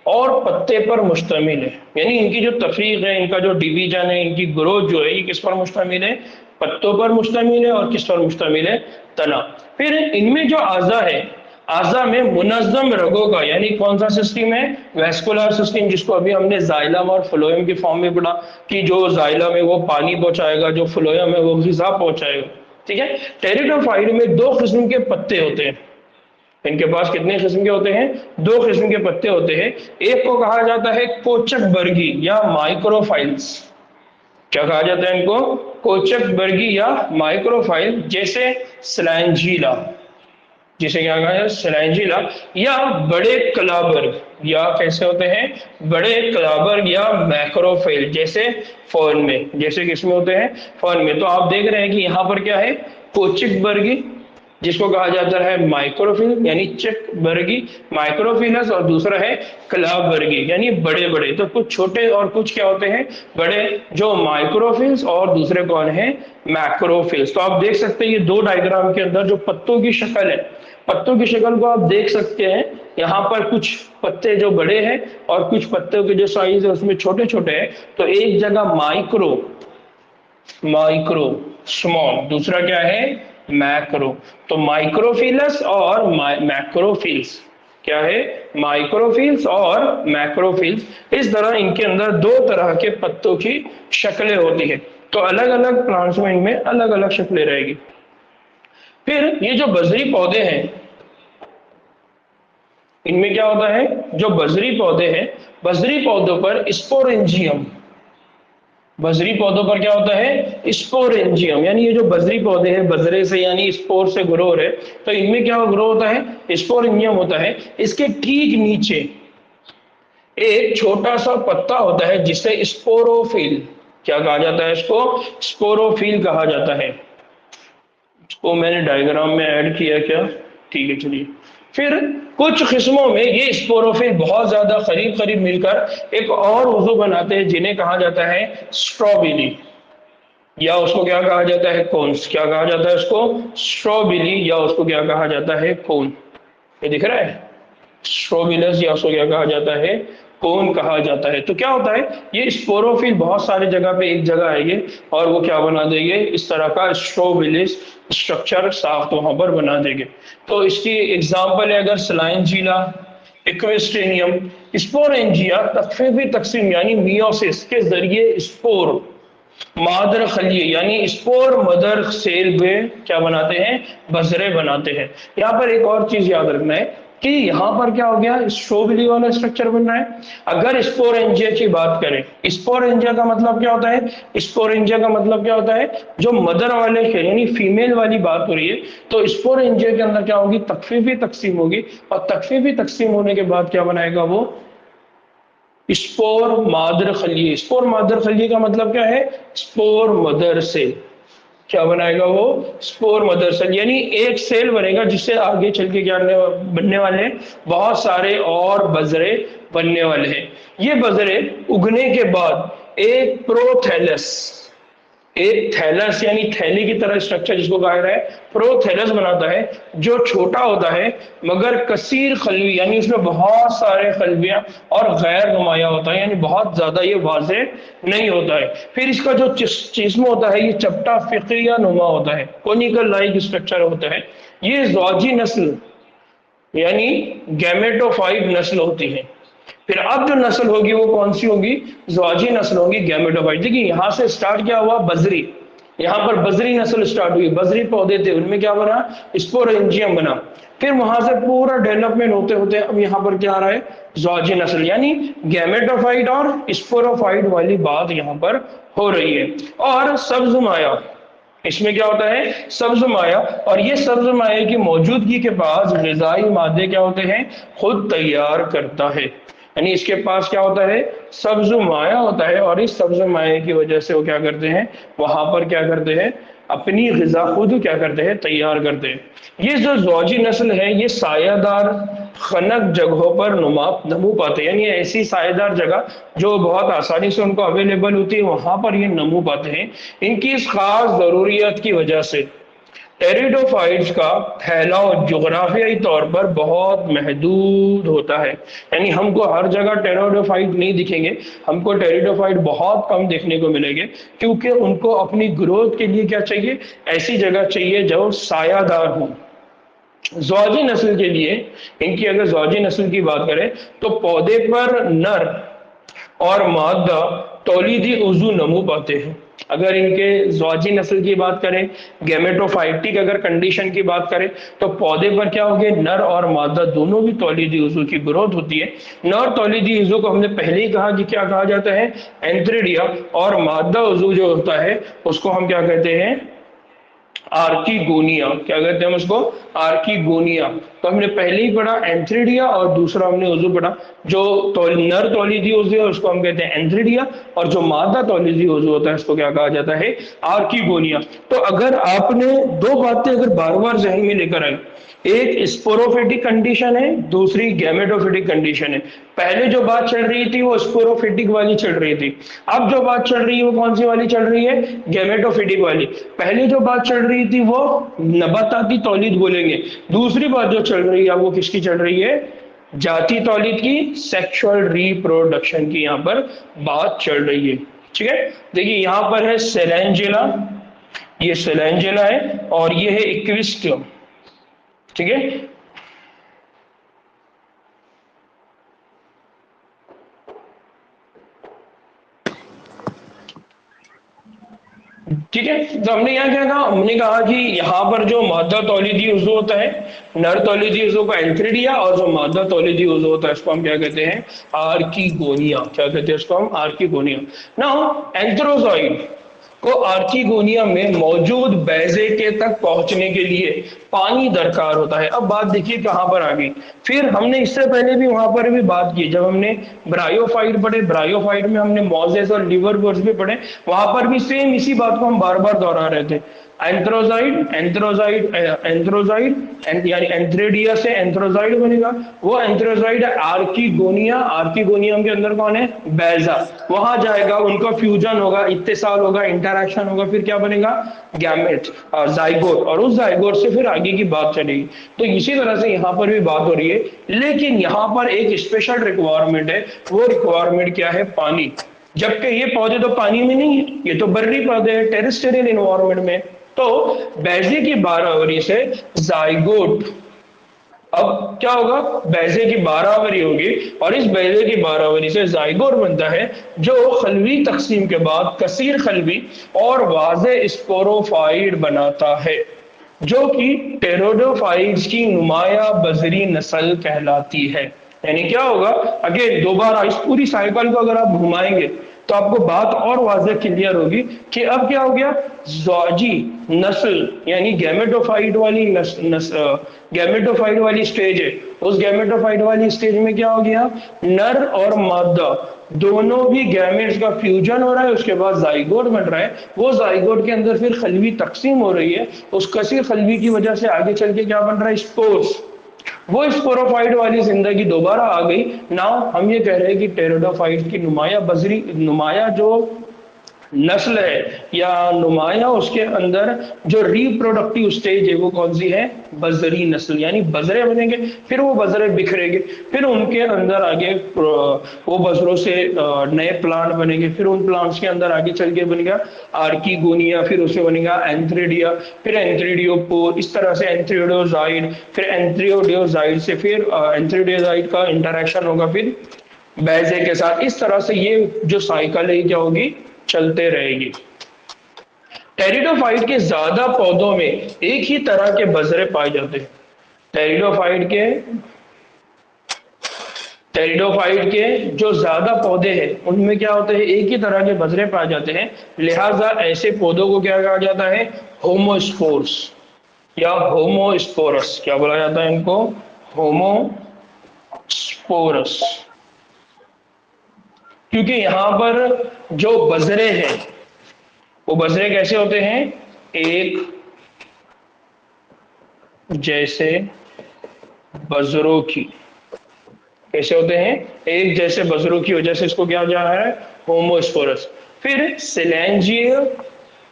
और पत्ते पर मुश्तमिल है, यानी इनकी जो तफरीक है, इनका जो डिवीजन है, इनकी ग्रोथ जो है, ये किस पर मुश्तमिल है, पत्तों पर मुश्तमिल है और किस पर मुश्तमिल है, तना। फिर इनमें जो आज़ा है, आज़ा में मुनज़्ज़म रगों का, यानी कौन सा सिस्टम है, वेस्कुलर सिस्टम, जिसको अभी हमने जाइलम और फ्लोएम की फॉर्म में पढ़ा कि जो जाइलम है वो पानी पहुंचाएगा, जो फ्लोएम है वो ग़िज़ा पहुंचाएगा। ठीक है। टेरिडोफाइट में दो किस्म के पत्ते होते हैं। इनके पास कितने किस्म के होते हैं, दो किस्म के पत्ते होते हैं। एक को कहा जाता है कोचक बर्गी या माइक्रोफाइल्स। क्या कहा जाता है इनको, कोचक बर्गी या माइक्रोफाइल, जैसे स्लैंजिला, जिसे क्या कहा जाए, स्लैंजिला, या बड़े कलाबर्ग, या कैसे होते हैं, बड़े कलाबर्ग, या मैक्रोफाइल, जैसे फर्न में, जैसे किसमें होते हैं, फर्न में। तो आप देख रहे हैं कि यहाँ पर क्या है, कोचिक बर्गी जिसको कहा जाता है माइक्रोफिल, यानी चिक बर्गी माइक्रोफिलस, और दूसरा है क्लाब बर्गी यानी बड़े बड़े। तो कुछ छोटे और कुछ क्या होते हैं, बड़े, जो माइक्रोफिल्स और दूसरे कौन है, मैक्रोफिल्स। तो आप देख सकते हैं ये दो डायग्राम के अंदर जो पत्तों की शक्ल है, पत्तों की शक्ल को आप देख सकते हैं। यहाँ पर कुछ पत्ते जो बड़े हैं और कुछ पत्तों के जो साइज है उसमें छोटे छोटे हैं। तो एक जगह माइक्रो, माइक्रो स्मॉल, दूसरा क्या है, मैक्रो। तो माइक्रोफिलस और मैक्रोफिल्स, क्या है, माइक्रोफिल्स और मैक्रोफिल्स। इस तरह इनके अंदर दो तरह के पत्तों की शक्लें होती है। तो अलग अलग प्लांट्स में इनमें अलग अलग शक्लें रहेगी। फिर ये जो बजरी पौधे हैं, इनमें क्या होता है, जो बजरी पौधे हैं, बजरी पौधों पर स्पोरेंजियम, बजरी पौधों पर क्या होता है, स्पोरेंजियम, यानी ये जो बजरी पौधे हैं, बजरे से यानी स्पोर से ग्रो है, तो इनमें क्या ग्रो होता है, स्पोरेंजियम होता है। इसके ठीक नीचे एक छोटा सा पत्ता होता है जिसे स्पोरोफिल, क्या कहा जाता है, इसको स्पोरोफिल कहा जाता है। इसको मैंने डायग्राम में ऐड किया क्या, ठीक है चलिए। फिर कुछ किस्मों में ये स्पोरोफिल बहुत ज्यादा करीब करीब मिलकर एक और उज़ु बनाते हैं जिन्हें कहा जाता है स्ट्रॉबिली, या उसको क्या कहा जाता है, कोन्स। क्या कहा जाता है उसको, स्ट्रॉबिली, या उसको क्या कहा जाता है, कोन। ये दिख रहा है, स्ट्रोबिलस, या उसको क्या कहा जाता है, कोन कहा जाता है। तो क्या होता है, ये स्पोरोफिल बहुत सारे जगह पे एक जगह आएंगे और वो क्या बना देंगे, इस तरह का स्ट्रोबिलिस स्ट्रक्चर साफ वहां पर बना देंगे। तो इसकी एग्जाम्पल है अगर स्लाइंजिला, इक्वेस्ट्रेनियम, स्पोरेंजिया तकफीफी तकसीम यानी मियोसिस के जरिए स्पोर मादर खलिए यानी स्पोर मदर सेल में क्या बनाते हैं, बजरे बनाते हैं। यहाँ पर एक और चीज याद रखना है कि यहाँ पर क्या हो गया, स्ट्रोबिली वाला स्ट्रक्चर बन रहा है। अगर स्पोरेंजिया की बात करें, स्पोरेंजिया का मतलब क्या होता है, स्पोरेंजिया का मतलब क्या होता है, जो मदर वाले यानी फीमेल वाली बात हो रही है, तो स्पोरेंजिया के अंदर क्या होगी, तकफीफी तकसीम होगी, और तकफीफी तकसीम होने के बाद क्या बनाएगा वो, स्पोर मादर खलिए। स्पोर मादर खलिए का मतलब क्या है, स्पोर मदर सेल। क्या बनाएगा वो, स्पोर मदर सेल, यानी एक सेल बनेगा जिससे आगे चल के क्या बनने वाले हैं, बहुत सारे और बजरे बनने वाले हैं। ये बजरे उगने के बाद एक प्रोथैलस, एक थैलस यानी थैली की तरह स्ट्रक्चर जिसको कहा है प्रोथैलस बनाता है, जो छोटा होता है मगर कसीर खलवी यानी उसमें बहुत सारे खलवियां और गैर नुमाया होता है, यानी बहुत ज्यादा ये वाजे नहीं होता है। फिर इसका जो जिस्म होता है ये चपटा फिक्रिया नुमा होता है, कोनिकल लाइक स्ट्रक्चर होता है। ये ज़ौजी नस्ल यानी गैमेटोफाइट नस्ल होती है। फिर अब जो नस्ल होगी वो कौन सी होगी, ज़ौजी नस्ल होगी गैमेटोफाइट। देखिए यहाँ से स्टार्ट क्या हुआ, बजरी, यहाँ पर बजरी नस्ल स्टार्ट हुई, बजरी पौधे थे उनमें क्या बना, स्पोरेंजियम बना। फिर वहां से पूरा डेवलपमेंट होते होते अब यहाँ पर क्या आ रहा है, ज़ौजी नस्ल, यानी गैमेटोफाइट और स्पोरोफाइट वाली बात यहाँ पर हो रही है। और सब्ज माया, इसमें क्या होता है, सब्ज माया, और ये सब्ज माया की मौजूदगी के पास ग़िज़ाई मादे क्या होते हैं, खुद तैयार करता है। यानी इसके पास क्या होता है, सब्ज माया होता है, और इस सब्ज माया की वजह से वो क्या करते हैं, वहां पर क्या करते हैं, अपनी ग़िज़ा खुद क्या करते हैं, तैयार करते हैं। ये जो ज़ौजी नस्ल है ये सायादार खनक जगहों पर नमू पाते हैं, यानी ऐसी सायेदार जगह जो बहुत आसानी से उनको अवेलेबल होती है वहां पर ये नमू पाते हैं। इनकी इस खास जरूरियत की वजह से टेरिडोफाइट्स का फैलाव जोग्राफियाई तौर पर बहुत महदूद होता है, यानी हमको हर जगह टेरिडोफाइट नहीं दिखेंगे, हमको टेरिडोफाइट बहुत कम देखने को मिलेंगे, क्योंकि उनको अपनी ग्रोथ के लिए क्या चाहिए, ऐसी जगह चाहिए जो सायादार हो। ज़ौजी नस्ल के लिए, इनकी अगर ज़ौजी नस्ल की बात करें तो पौधे पर नर और मादा तौलीदी उज़ू नमू पाते हैं। अगर इनके ज़ौजी नस्ल की बात करें, गैमेटोफाइटिक अगर कंडीशन की बात करें, तो पौधे पर क्या होंगे, नर और मादा दोनों भी तौलीदी उज़ू की ग्रोथ होती है। नर तौलीदी उज़ू को हमने पहले ही कहा कि क्या कहा जाता है, एंथ्रिडिया, और मादा उज़ू जो होता है उसको हम क्या कहते हैं, आर्कीगोनिया। क्या कहते हैं उसको, आर्कीगोनिया। तो हमने पहले ही पढ़ा एंथ्रिडिया, और दूसरा हमने उज़ू पढ़ा जो नर तौलीदी उज़ू है उसको हम कहते हैं एंथ्रिडिया, और जो मादा तौलीदी उज़ू होता है उसको क्या कहा जाता है, आर्कीगोनिया। तो अगर आपने दो बातें अगर बार बार जहन में लेकर आए, एक स्पोरोफिटिक कंडीशन है, दूसरी गैमेटोफिटिक कंडीशन है। पहले जो बात चल रही थी वो स्पोरोफिटिक वाली चल रही थी, अब जो बात चल रही है वो कौन सी वाली चल रही है, गैमेटोफिटिक वाली। पहले जो बात चल रही थी वो नबाताती तौलीद बोलेंगे, दूसरी बात जो चल रही है वो किसकी चल रही है, जाति तौलीद की, सेक्सुअल रिप्रोडक्शन की यहाँ पर बात चल रही है। ठीक है, देखिए यहाँ पर है सेलेंजेला, ये सेलेंजेला है, और ये है इक्विस्टियम। ठीक है, ठीक है। तो हमने यहाँ क्या कहा, हमने कहा कि यहाँ पर जो मादा तौलीदी उज़ू होता है, नर तौलीदी उज़ू का एंथ्रिडिया, और जो मादा तौलीदी उज़ू होता है उसको हम क्या कहते हैं, आर्कीगोनिया। क्या कहते हैं उसको हम, आर्कीगोनिया। नाउ एंथ्रोजॉइड को आर्कीगोनिया में मौजूद बैजे के तक पहुंचने के लिए पानी दरकार होता है। अब बात देखिए कहां पर आ गई, फिर हमने इससे पहले भी वहां पर भी बात की, जब हमने ब्रायोफाइट पढ़े, ब्रायोफाइट में हमने मॉजेस और लिवरवर्ट्स भी पढ़े, वहां पर भी सेम इसी बात को हम बार बार दोहरा रहे थे। एंथ्रोजाइड एंथ्रोजाइड एंथ्रोजाइड यानी एंथ्रेडिया से एंथ्रोजाइड बनेगा, वो एंथ्रोजाइड आर्कीगोनिया, आर्कीगोनियम के अंदर कौन है, बैजा, वहां जाएगा, उनका फ्यूजन होगा, इत्तेसाल होगा, इंटरैक्शन होगा, फिर क्या बनेगा, गैमेट और जाइगोट, और उस जाइगोट से फिर आगे की बात चलेगी। तो इसी तरह से यहाँ पर भी बात हो रही है, लेकिन यहाँ पर एक स्पेशल रिक्वायरमेंट है, वो रिक्वायरमेंट क्या है, पानी। जबकि ये पौधे तो पानी में नहीं है, ये तो बर्री पौधे हैं, टेरेस्ट्रियल एनवायरनमेंट में। तो बैजे की 12 अवरी से जाइगोट, अब क्या होगा, बैजे की 12 अवरी होगी, और इस बैजे की 12 अवरी से जाइगोट बनता है, जो खलवी तकसीम के बाद कसीर खलवी और वाज़े स्पोरोफाइट बनाता है, जो कि टेरिडोफाइट्स की नुमाया बजरी नस्ल कहलाती है। यानी क्या होगा, अगेन दोबारा इस पूरी साइकिल को अगर आप घुमाएंगे तो आपको बात और वाज़े क्लियर होगी कि अब क्या हो गया, ज़ौजी नस्ल यानी गैमेटोफाइट वाली गैमेटोफाइट वाली स्टेज है, उस गैमेटोफाइट वाली स्टेज में क्या हो गया, नर और मादा दोनों भी गैमेट्स का फ्यूजन हो रहा है, उसके बाद जाइगोट बन रहा है, वो जाइगोट के अंदर फिर खलवी तकसीम हो रही है, उस कसीर खलवी की वजह से आगे चल के क्या बन रहा है, स्पोर्स, वो स्पोरोफाइट वाली जिंदगी दोबारा आ गई। नाउ हम ये कह रहे हैं कि टेरिडोफाइट की नुमाया जो नस्ल है या नुमाया, उसके अंदर जो रिप्रोडक्टिव स्टेज है वो कौन सी है? बजरी नस्ल, यानी बजरे बनेंगे, फिर वो बजरे बिखरेंगे, फिर उनके अंदर आगे वो बजरों से नए प्लांट बनेंगे, फिर उन प्लांट्स के अंदर आगे चल के बनेगा आर्किगोनिया, फिर उससे बनेगा एंथ्रेडिया, फिर एंथ्रेडियोपोर, इस तरह से एंथ्रेडोजाइड, फिर एंथ्रियोडियोजाइड से फिर एंथ्रियोडाइड का इंटरेक्शन होगा फिर बैजे के साथ। इस तरह से ये जो साइकिल है क्या होगी? चलते रहेगी। टेरिडोफाइट के ज्यादा पौधों में एक ही तरह के बजरे पाए जाते हैं। टेरिडोफाइट के जो ज्यादा पौधे हैं उनमें क्या होते हैं? एक ही तरह के बजरे पाए जाते हैं, लिहाजा ऐसे पौधों को क्या कहा जाता है? होमोस्पोर्स या होमोस्पोरस। क्या बोला जाता है इनको? होमोस्पोरस। क्योंकि यहां पर जो बजरे हैं वो बजरे कैसे होते हैं? एक जैसे बजरों की, कैसे होते हैं? एक जैसे बजरों की वजह से इसको क्या हो जा है? होमोस्पोरस। फिर सिलेंजिया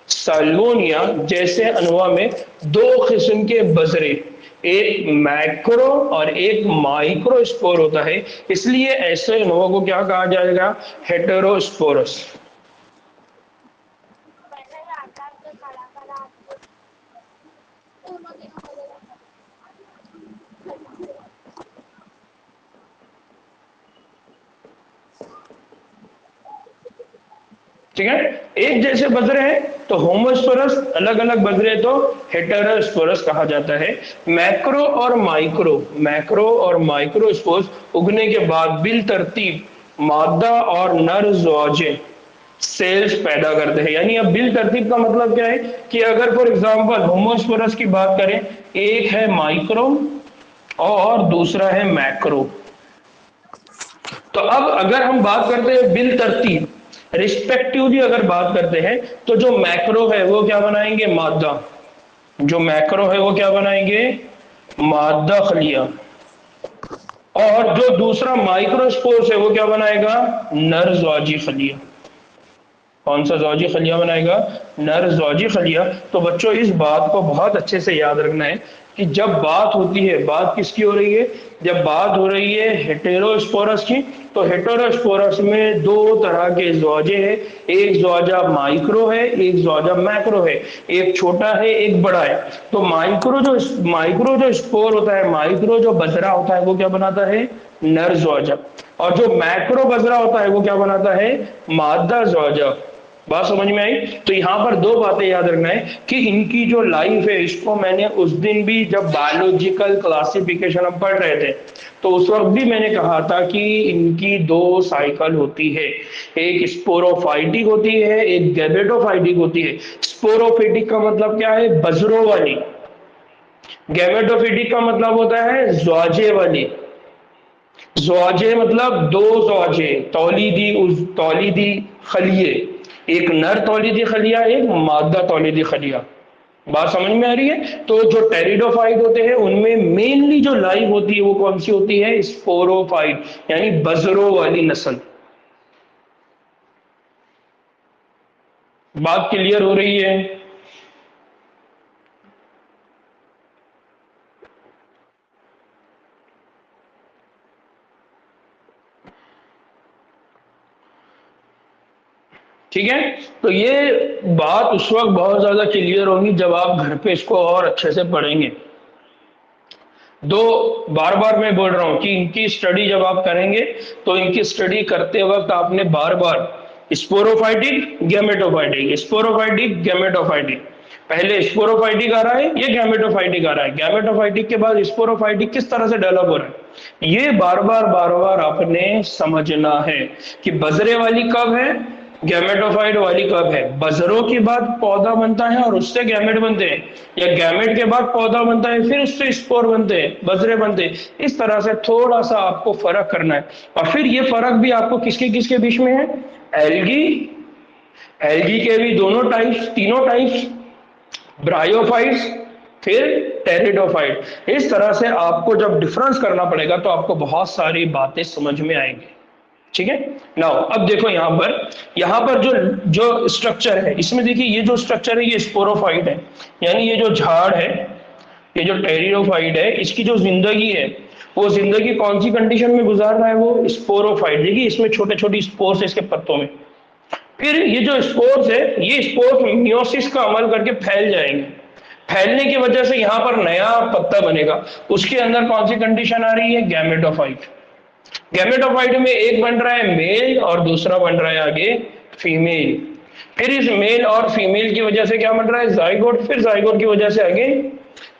साल्वोनिया जैसे अनवा में दो किस्म के बजरे, एक मैक्रो और एक माइक्रो स्पोर होता है, इसलिए ऐसे अनवा को क्या कहा जाएगा? हेटेरोस्पोरस। ठीक है, एक जैसे बजरे हैं तो होमोस्पोरस, अलग अलग बजरे तो हेटेरोस्पोरस कहा जाता है। मैक्रो और माइक्रो स्पोर्स उगने के बाद बिल तरतीब मादा और नर ज़ौजे सेल्स पैदा करते हैं। यानी अब बिल तरतीब का मतलब क्या है कि अगर फॉर एग्जांपल होमोस्पोरस की बात करें, एक है माइक्रो और दूसरा है मैक्रो, तो अब अगर हम बात करते हैं बिल तरतीब रिस्पेक्टिवली अगर बात करते हैं, तो जो मैक्रो है वो क्या बनाएंगे? मादा। जो मैक्रो है वो क्या बनाएंगे? मादा खलिया। और जो दूसरा माइक्रोस्पोर्स है वो क्या बनाएगा? नर ज़ौजी खलिया। कौन सा ज़ौजी खलिया बनाएगा? नर ज़ौजी खलिया। तो बच्चों इस बात को बहुत अच्छे से याद रखना है कि जब बात होती है, बात किसकी हो रही है? जब बात हो रही है हेटेरोस्पोरस की, तो हेटेरोस्पोरस में दो तरह के ज़ौजे हैं, एक ज़ौजा माइक्रो है, एक ज़ौजा मैक्रो है, एक छोटा है एक बड़ा है। तो माइक्रो जो स्पोर होता है, माइक्रो जो बजरा होता है वो क्या बनाता है? नर ज़ौजा। और जो मैक्रो बजरा होता है वो क्या बनाता है? मादा ज़ौजा। बात समझ में आई? तो यहां पर दो बातें याद रखना है कि इनकी जो लाइफ है, इसको मैंने उस दिन भी जब बायोलॉजिकल क्लासिफिकेशन हम पढ़ रहे थे तो उस वक्त भी मैंने कहा था कि इनकी दो साइकिल होती है, एक स्पोरोफाइटिक होती है, एक गैमेटोफाइटिक होती है। स्पोरोफाइटिक का मतलब क्या है? बजरों वाली। गैमेटोफाइटिक का मतलब होता है ज़ौजे वाली। ज़ौजे मतलब दो ज़ौजे, तौलीदी खलिए, एक नर तौलीदी खलिया, एक मादा तौलीदी खलिया। बात समझ में आ रही है? तो जो टेरिडोफाइट होते हैं उनमें मेनली जो लाइफ होती है वो कौन सी होती है? स्पोरोफाइट, यानी बजरों वाली नस्ल। बात क्लियर हो रही है? ठीक है, तो ये बात उस वक्त बहुत ज्यादा क्लियर होगी जब आप घर पे इसको और अच्छे से पढ़ेंगे। दो बार बार मैं बोल रहा हूं कि इनकी स्टडी जब आप करेंगे तो इनकी स्टडी करते वक्त आपने बार बार स्पोरोफाइटिक गैमेटोफाइटिक, स्पोरोफाइटिक गैमेटोफाइटिक, पहले स्पोरोफाइटिक आ रहा है, ये गैमेटोफाइटिक आ रहा है, गैमेटोफाइटिक के बाद स्पोरोफाइटिक किस तरह से डेवलप हो रहा है, ये बार बार आपने समझना है कि बजरे वाली कब है, गैमेटोफाइट वाली कब है। बजरों के बाद पौधा बनता है और उससे गैमेट बनते हैं, या गैमेट के बाद पौधा बनता है फिर उससे स्पोर बनते हैं, बजरे बनते हैं। इस तरह से थोड़ा सा आपको फर्क करना है। और फिर ये फर्क भी आपको किसके किसके बीच में है? एल्गी, एल्गी के भी दोनों टाइप्स, तीनों टाइप्स, ब्रायोफाइट्स, फिर टेरिडोफाइट। इस तरह से आपको जब डिफरेंस करना पड़ेगा तो आपको बहुत सारी बातें समझ में आएंगी। ठीक है। नाउ अब देखो यहाँ पर जो जो स्ट्रक्चर है, इसमें देखिए ये जो स्ट्रक्चर है ये स्पोरोफाइट है, यानी ये जो झाड़ है, ये जो टेरिडोफाइट है, इसकी जो जिंदगी है वो जिंदगी कौन सी कंडीशन में गुजार रहा है, वो स्पोरोफाइट। देखिए इसमें छोटे छोटी स्पोर्स है इसके पत्तों में। फिर ये जो स्पोर्स है, ये स्पोर्स मियोसिस का अमल करके फैल जाएंगे। फैलने की वजह से यहाँ पर नया पत्ता बनेगा। उसके अंदर कौन सी कंडीशन आ रही है, गैमेटोफाइट। गैमेटोफाइट में एक बन रहा है मेल और दूसरा बन रहा है आगे फीमेल। फिर इस मेल और फीमेल की वजह से क्या बन रहा है, जाइगोट। फिर जाइगोट की वजह से आगे,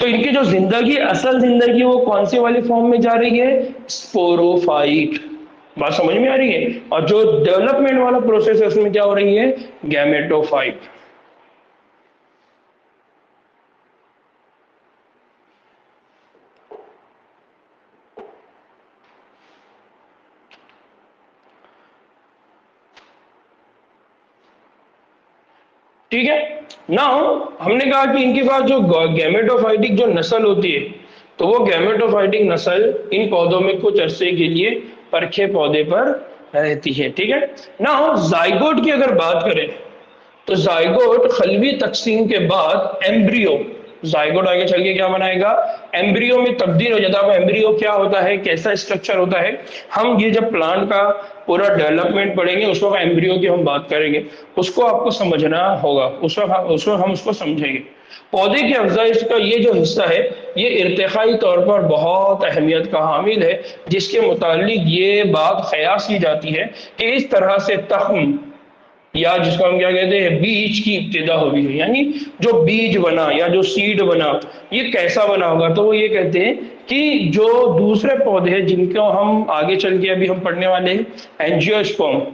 तो इनकी जो जिंदगी, असल जिंदगी वो कौन सी वाली फॉर्म में जा रही है, स्पोरोफाइट। बात समझ में आ रही है। और जो डेवलपमेंट वाला प्रोसेस है उसमें क्या हो रही है, गैमेटोफाइट। ठीक है। नाउ हमने कहा कि इनके पास जो गैमेटोफाइटिक जो नस्ल होती है, तो वो गैमेटोफाइटिक नस्ल इन पौधों में कुछ अरसे के लिए परखे पौधे पर रहती है। ठीक है। नाउ जाइगोट की अगर बात करें, तो जाइगोट खलवी तकसीम के बाद एम्ब्रियो, जाइगोट आगे चल के क्या बनाएगा, एम्ब्रियो में तब्दील हो जाता है। अब एम्ब्रियो क्या होता है, कैसा स्ट्रक्चर होता है, हम ये जब प्लांट का पूरा डेवलपमेंट पढ़ेंगे उस वक्त एम्ब्रियो की हम बात करेंगे, उसको आपको समझना होगा, उस वक्त हम उसको समझेंगे। पौधे की अफजाइश का ये जो हिस्सा है, ये इर्तिकाई तौर पर बहुत अहमियत का हामिल है, जिसके मुतालिक ये बात ख्यास की जाती है कि इस तरह से तख्म, या जिसको हम क्या कहते हैं, बीज की इब्तिदा हुई है। यानी जो बीज बना या जो सीड बना, ये कैसा बना होगा, तो वो ये कहते हैं कि जो दूसरे पौधे हैं जिनको हम आगे चल के अभी हम पढ़ने वाले हैं, एंजियोस्पर्म,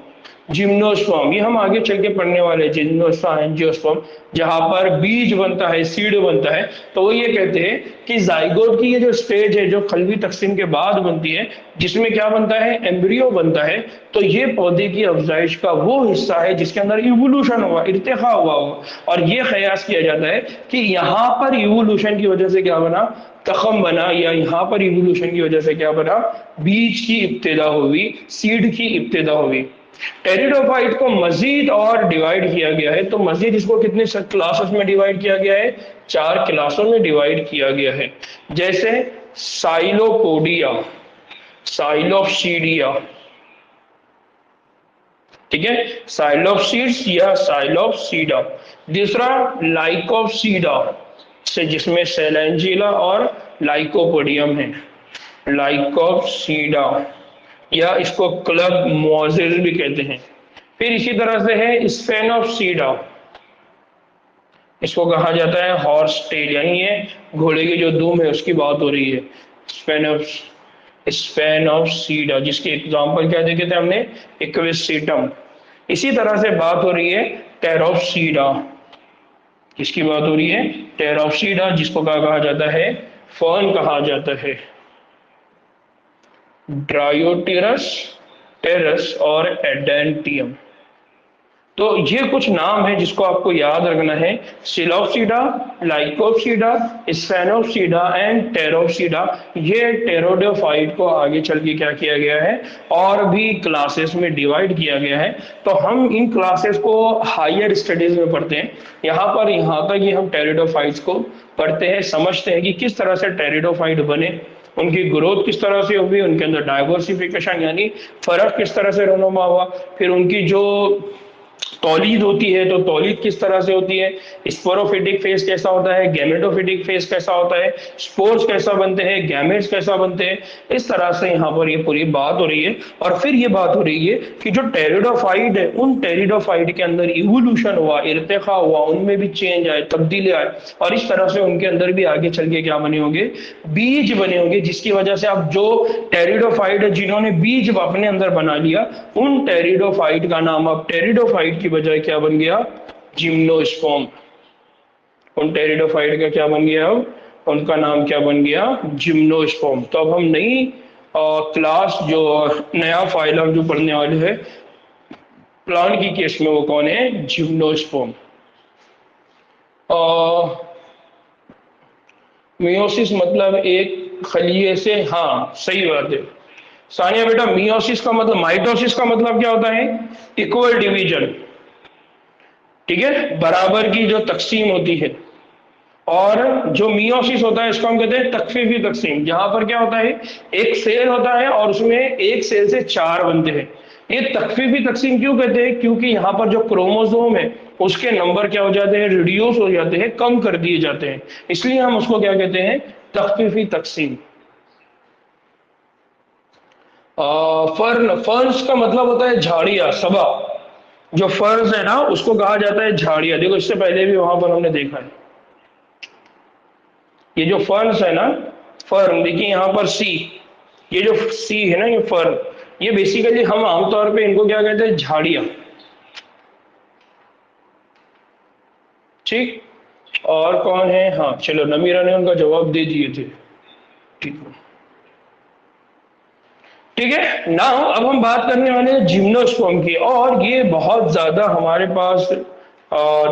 जिम्नोस्पर्म, ये हम आगे चल के पढ़ने वाले हैं, जिम्नोस्पर्म, एंजियोस्पर्म, जहां पर बीज बनता है, सीड बनता है। तो वो ये कहते हैं कि जाइगोट की ये जो स्टेज है, जो खलवी तकसीम के बाद बनती है, जिसमें क्या बनता है, एम्ब्रियो बनता है, तो ये पौधे की अफजाइश का वो हिस्सा है जिसके अंदर इवोल्यूशन हुआ, इर्तिखा हुआ होगा। और ये ख्यास किया जाता है कि यहाँ पर इवोल्यूशन की वजह से क्या बना, तखम बना, या यहाँ पर इवोल्यूशन की वजह से क्या बना, बीज की इब्तिदा हुई, सीड की इब्तिदा हुई। टेरिडोफाइट को मजीद और डिवाइड किया गया है। तो मजीद इसको कितने क्लासेस में डिवाइड किया गया है, 4 क्लासों में डिवाइड किया गया है। जैसे साइलोपोडिया, साइलोप्सीडिया, ठीक है, साइलोप्सीड्स या साइलोप्सीडा। दूसरा लाइकोप्सीडा, से जिसमें सेलेंजिला और लाइकोपोडियम है, लाइकोप्सीडा, या इसको क्लब मोजेस भी कहते हैं। फिर इसी तरह से है स्फेनोप्सीडा, इसको कहा जाता है हॉर्स टेल, यानी ये घोड़े की जो दुम है उसकी बात हो रही है, स्फेनोप्स, स्फेनोप्सीडा, जिसके एग्जांपल क्या देखे थे हमने, इक्विस्टीटम। इसी तरह से बात हो रही है टेरोप्सीडा, किसकी बात हो रही है, टेरोप्सीडा, जिसको क्या कहा जाता है, फर्न कहा जाता है, ड्रायोटेरस, टेरस और एडेंटियम। तो ये कुछ नाम है जिसको आपको याद रखना है, सिलोप्सीडा, लाइकोप्सीडा, स्फेनोप्सीडा एंड टेरोप्सीडा। ये टेरोडोफाइट को आगे चल के क्या किया गया है, और भी क्लासेस में डिवाइड किया गया है। तो हम इन क्लासेस को हायर स्टडीज में पढ़ते हैं। यहाँ तक ही हम टेरिडोफाइट्स को पढ़ते हैं, समझते हैं कि किस तरह से टेरिडोफाइट बने, उनकी ग्रोथ किस तरह से हुई, उनके अंदर डाइवर्सिफिकेशन यानी फर्क किस तरह से रनुमा हुआ, फिर उनकी जो तौलीद होती है तो तौलीद किस तरह से होती है, स्पोरोफिटिक फेज कैसा होता है, गैमेटोफिटिक फेज कैसा होता है, स्पोर्स कैसा बनते हैं, गैमेट्स कैसा बनते हैं। इस तरह से यहाँ पर ये पूरी बात हो रही है। और फिर ये बात हो रही है कि जो टेरिडोफाइट है, उन टेरिडोफाइट के अंदर इवोल्यूशन हुआ, इर्तिखा हुआ, उनमें भी चेंज आए, तब्दीली आए, और इस तरह से उनके अंदर भी आगे चल के क्या बने होंगे, बीज बने होंगे, जिसकी वजह से अब जो टेरिडोफाइट है जिन्होंने बीज अपने अंदर बना लिया, उन टेरिडोफाइट का नाम अब टेरिडोफाइट की बजाय क्या बन गया, जिम्नोस्पर्म। उन टेरिडोफाइट का क्या बन गया, अब उनका नाम क्या बन गया, जिम्नोस्पर्म। तो अब हम नई क्लास, जो नया फाइलम जो पढ़ने वाले हैं प्लांट की केस में, वो कौन है, जिम्नोस्पर्म। मियोसिस मतलब एक खलिए से, हाँ सही बात है, सानिया बेटा मियोसिस का मतलब, माइटोसिस का मतलब क्या होता है? इक्वल डिवीजन, ठीक है, बराबर की जो तकसीम होती है। और जो मियोसिस होता है इसको हम कहते हैं तकफीफी तकसीम, जहां पर क्या होता है, एक सेल होता है और उसमें एक सेल से चार बनते हैं। ये तकफीफी तकसीम क्यों कहते हैं? क्योंकि यहाँ पर जो क्रोमोसोम है उसके नंबर क्या हो जाते हैं, रिड्यूस हो जाते हैं, कम कर दिए जाते हैं, इसलिए हम उसको क्या कहते हैं, तकफीफी तकसीम। फर्न, फर्न्स का मतलब होता है झाड़ियां, सभा। जो फर्ज है ना उसको कहा जाता है झाड़ियां। देखो इससे पहले भी वहां पर हमने देखा है, ये जो फर्न्स है ना, फर्न देखिए यहाँ पर सी, ये जो सी है ना ये फर्न, ये बेसिकली हम आमतौर पे इनको क्या कहते हैं, झाड़ियां, ठीक। और कौन है, हाँ चलो नमीरा ने उनका जवाब दे दिए थे, ठीक है। ठीक है ना, अब हम बात करने वाले हैं जिम्नोस्पर्म की, और ये बहुत ज्यादा हमारे पास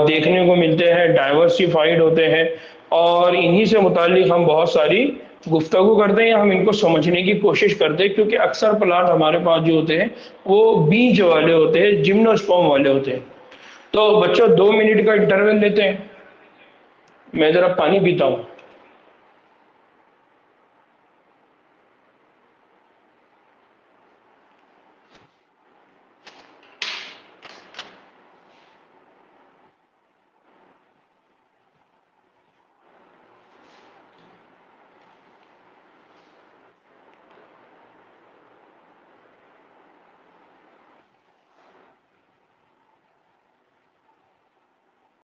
देखने को मिलते हैं, डाइवर्सिफाइड होते हैं, और इन्हीं से मुतालिक हम बहुत सारी गुफ्तगू करते हैं, या हम इनको समझने की कोशिश करते हैं, क्योंकि अक्सर प्लांट हमारे पास जो होते हैं वो बीज वाले होते हैं, जिम्नोस्पर्म वाले होते हैं। तो बच्चों 2 मिनट का इंटरवल लेते हैं, मैं जरा पानी पीता हूँ।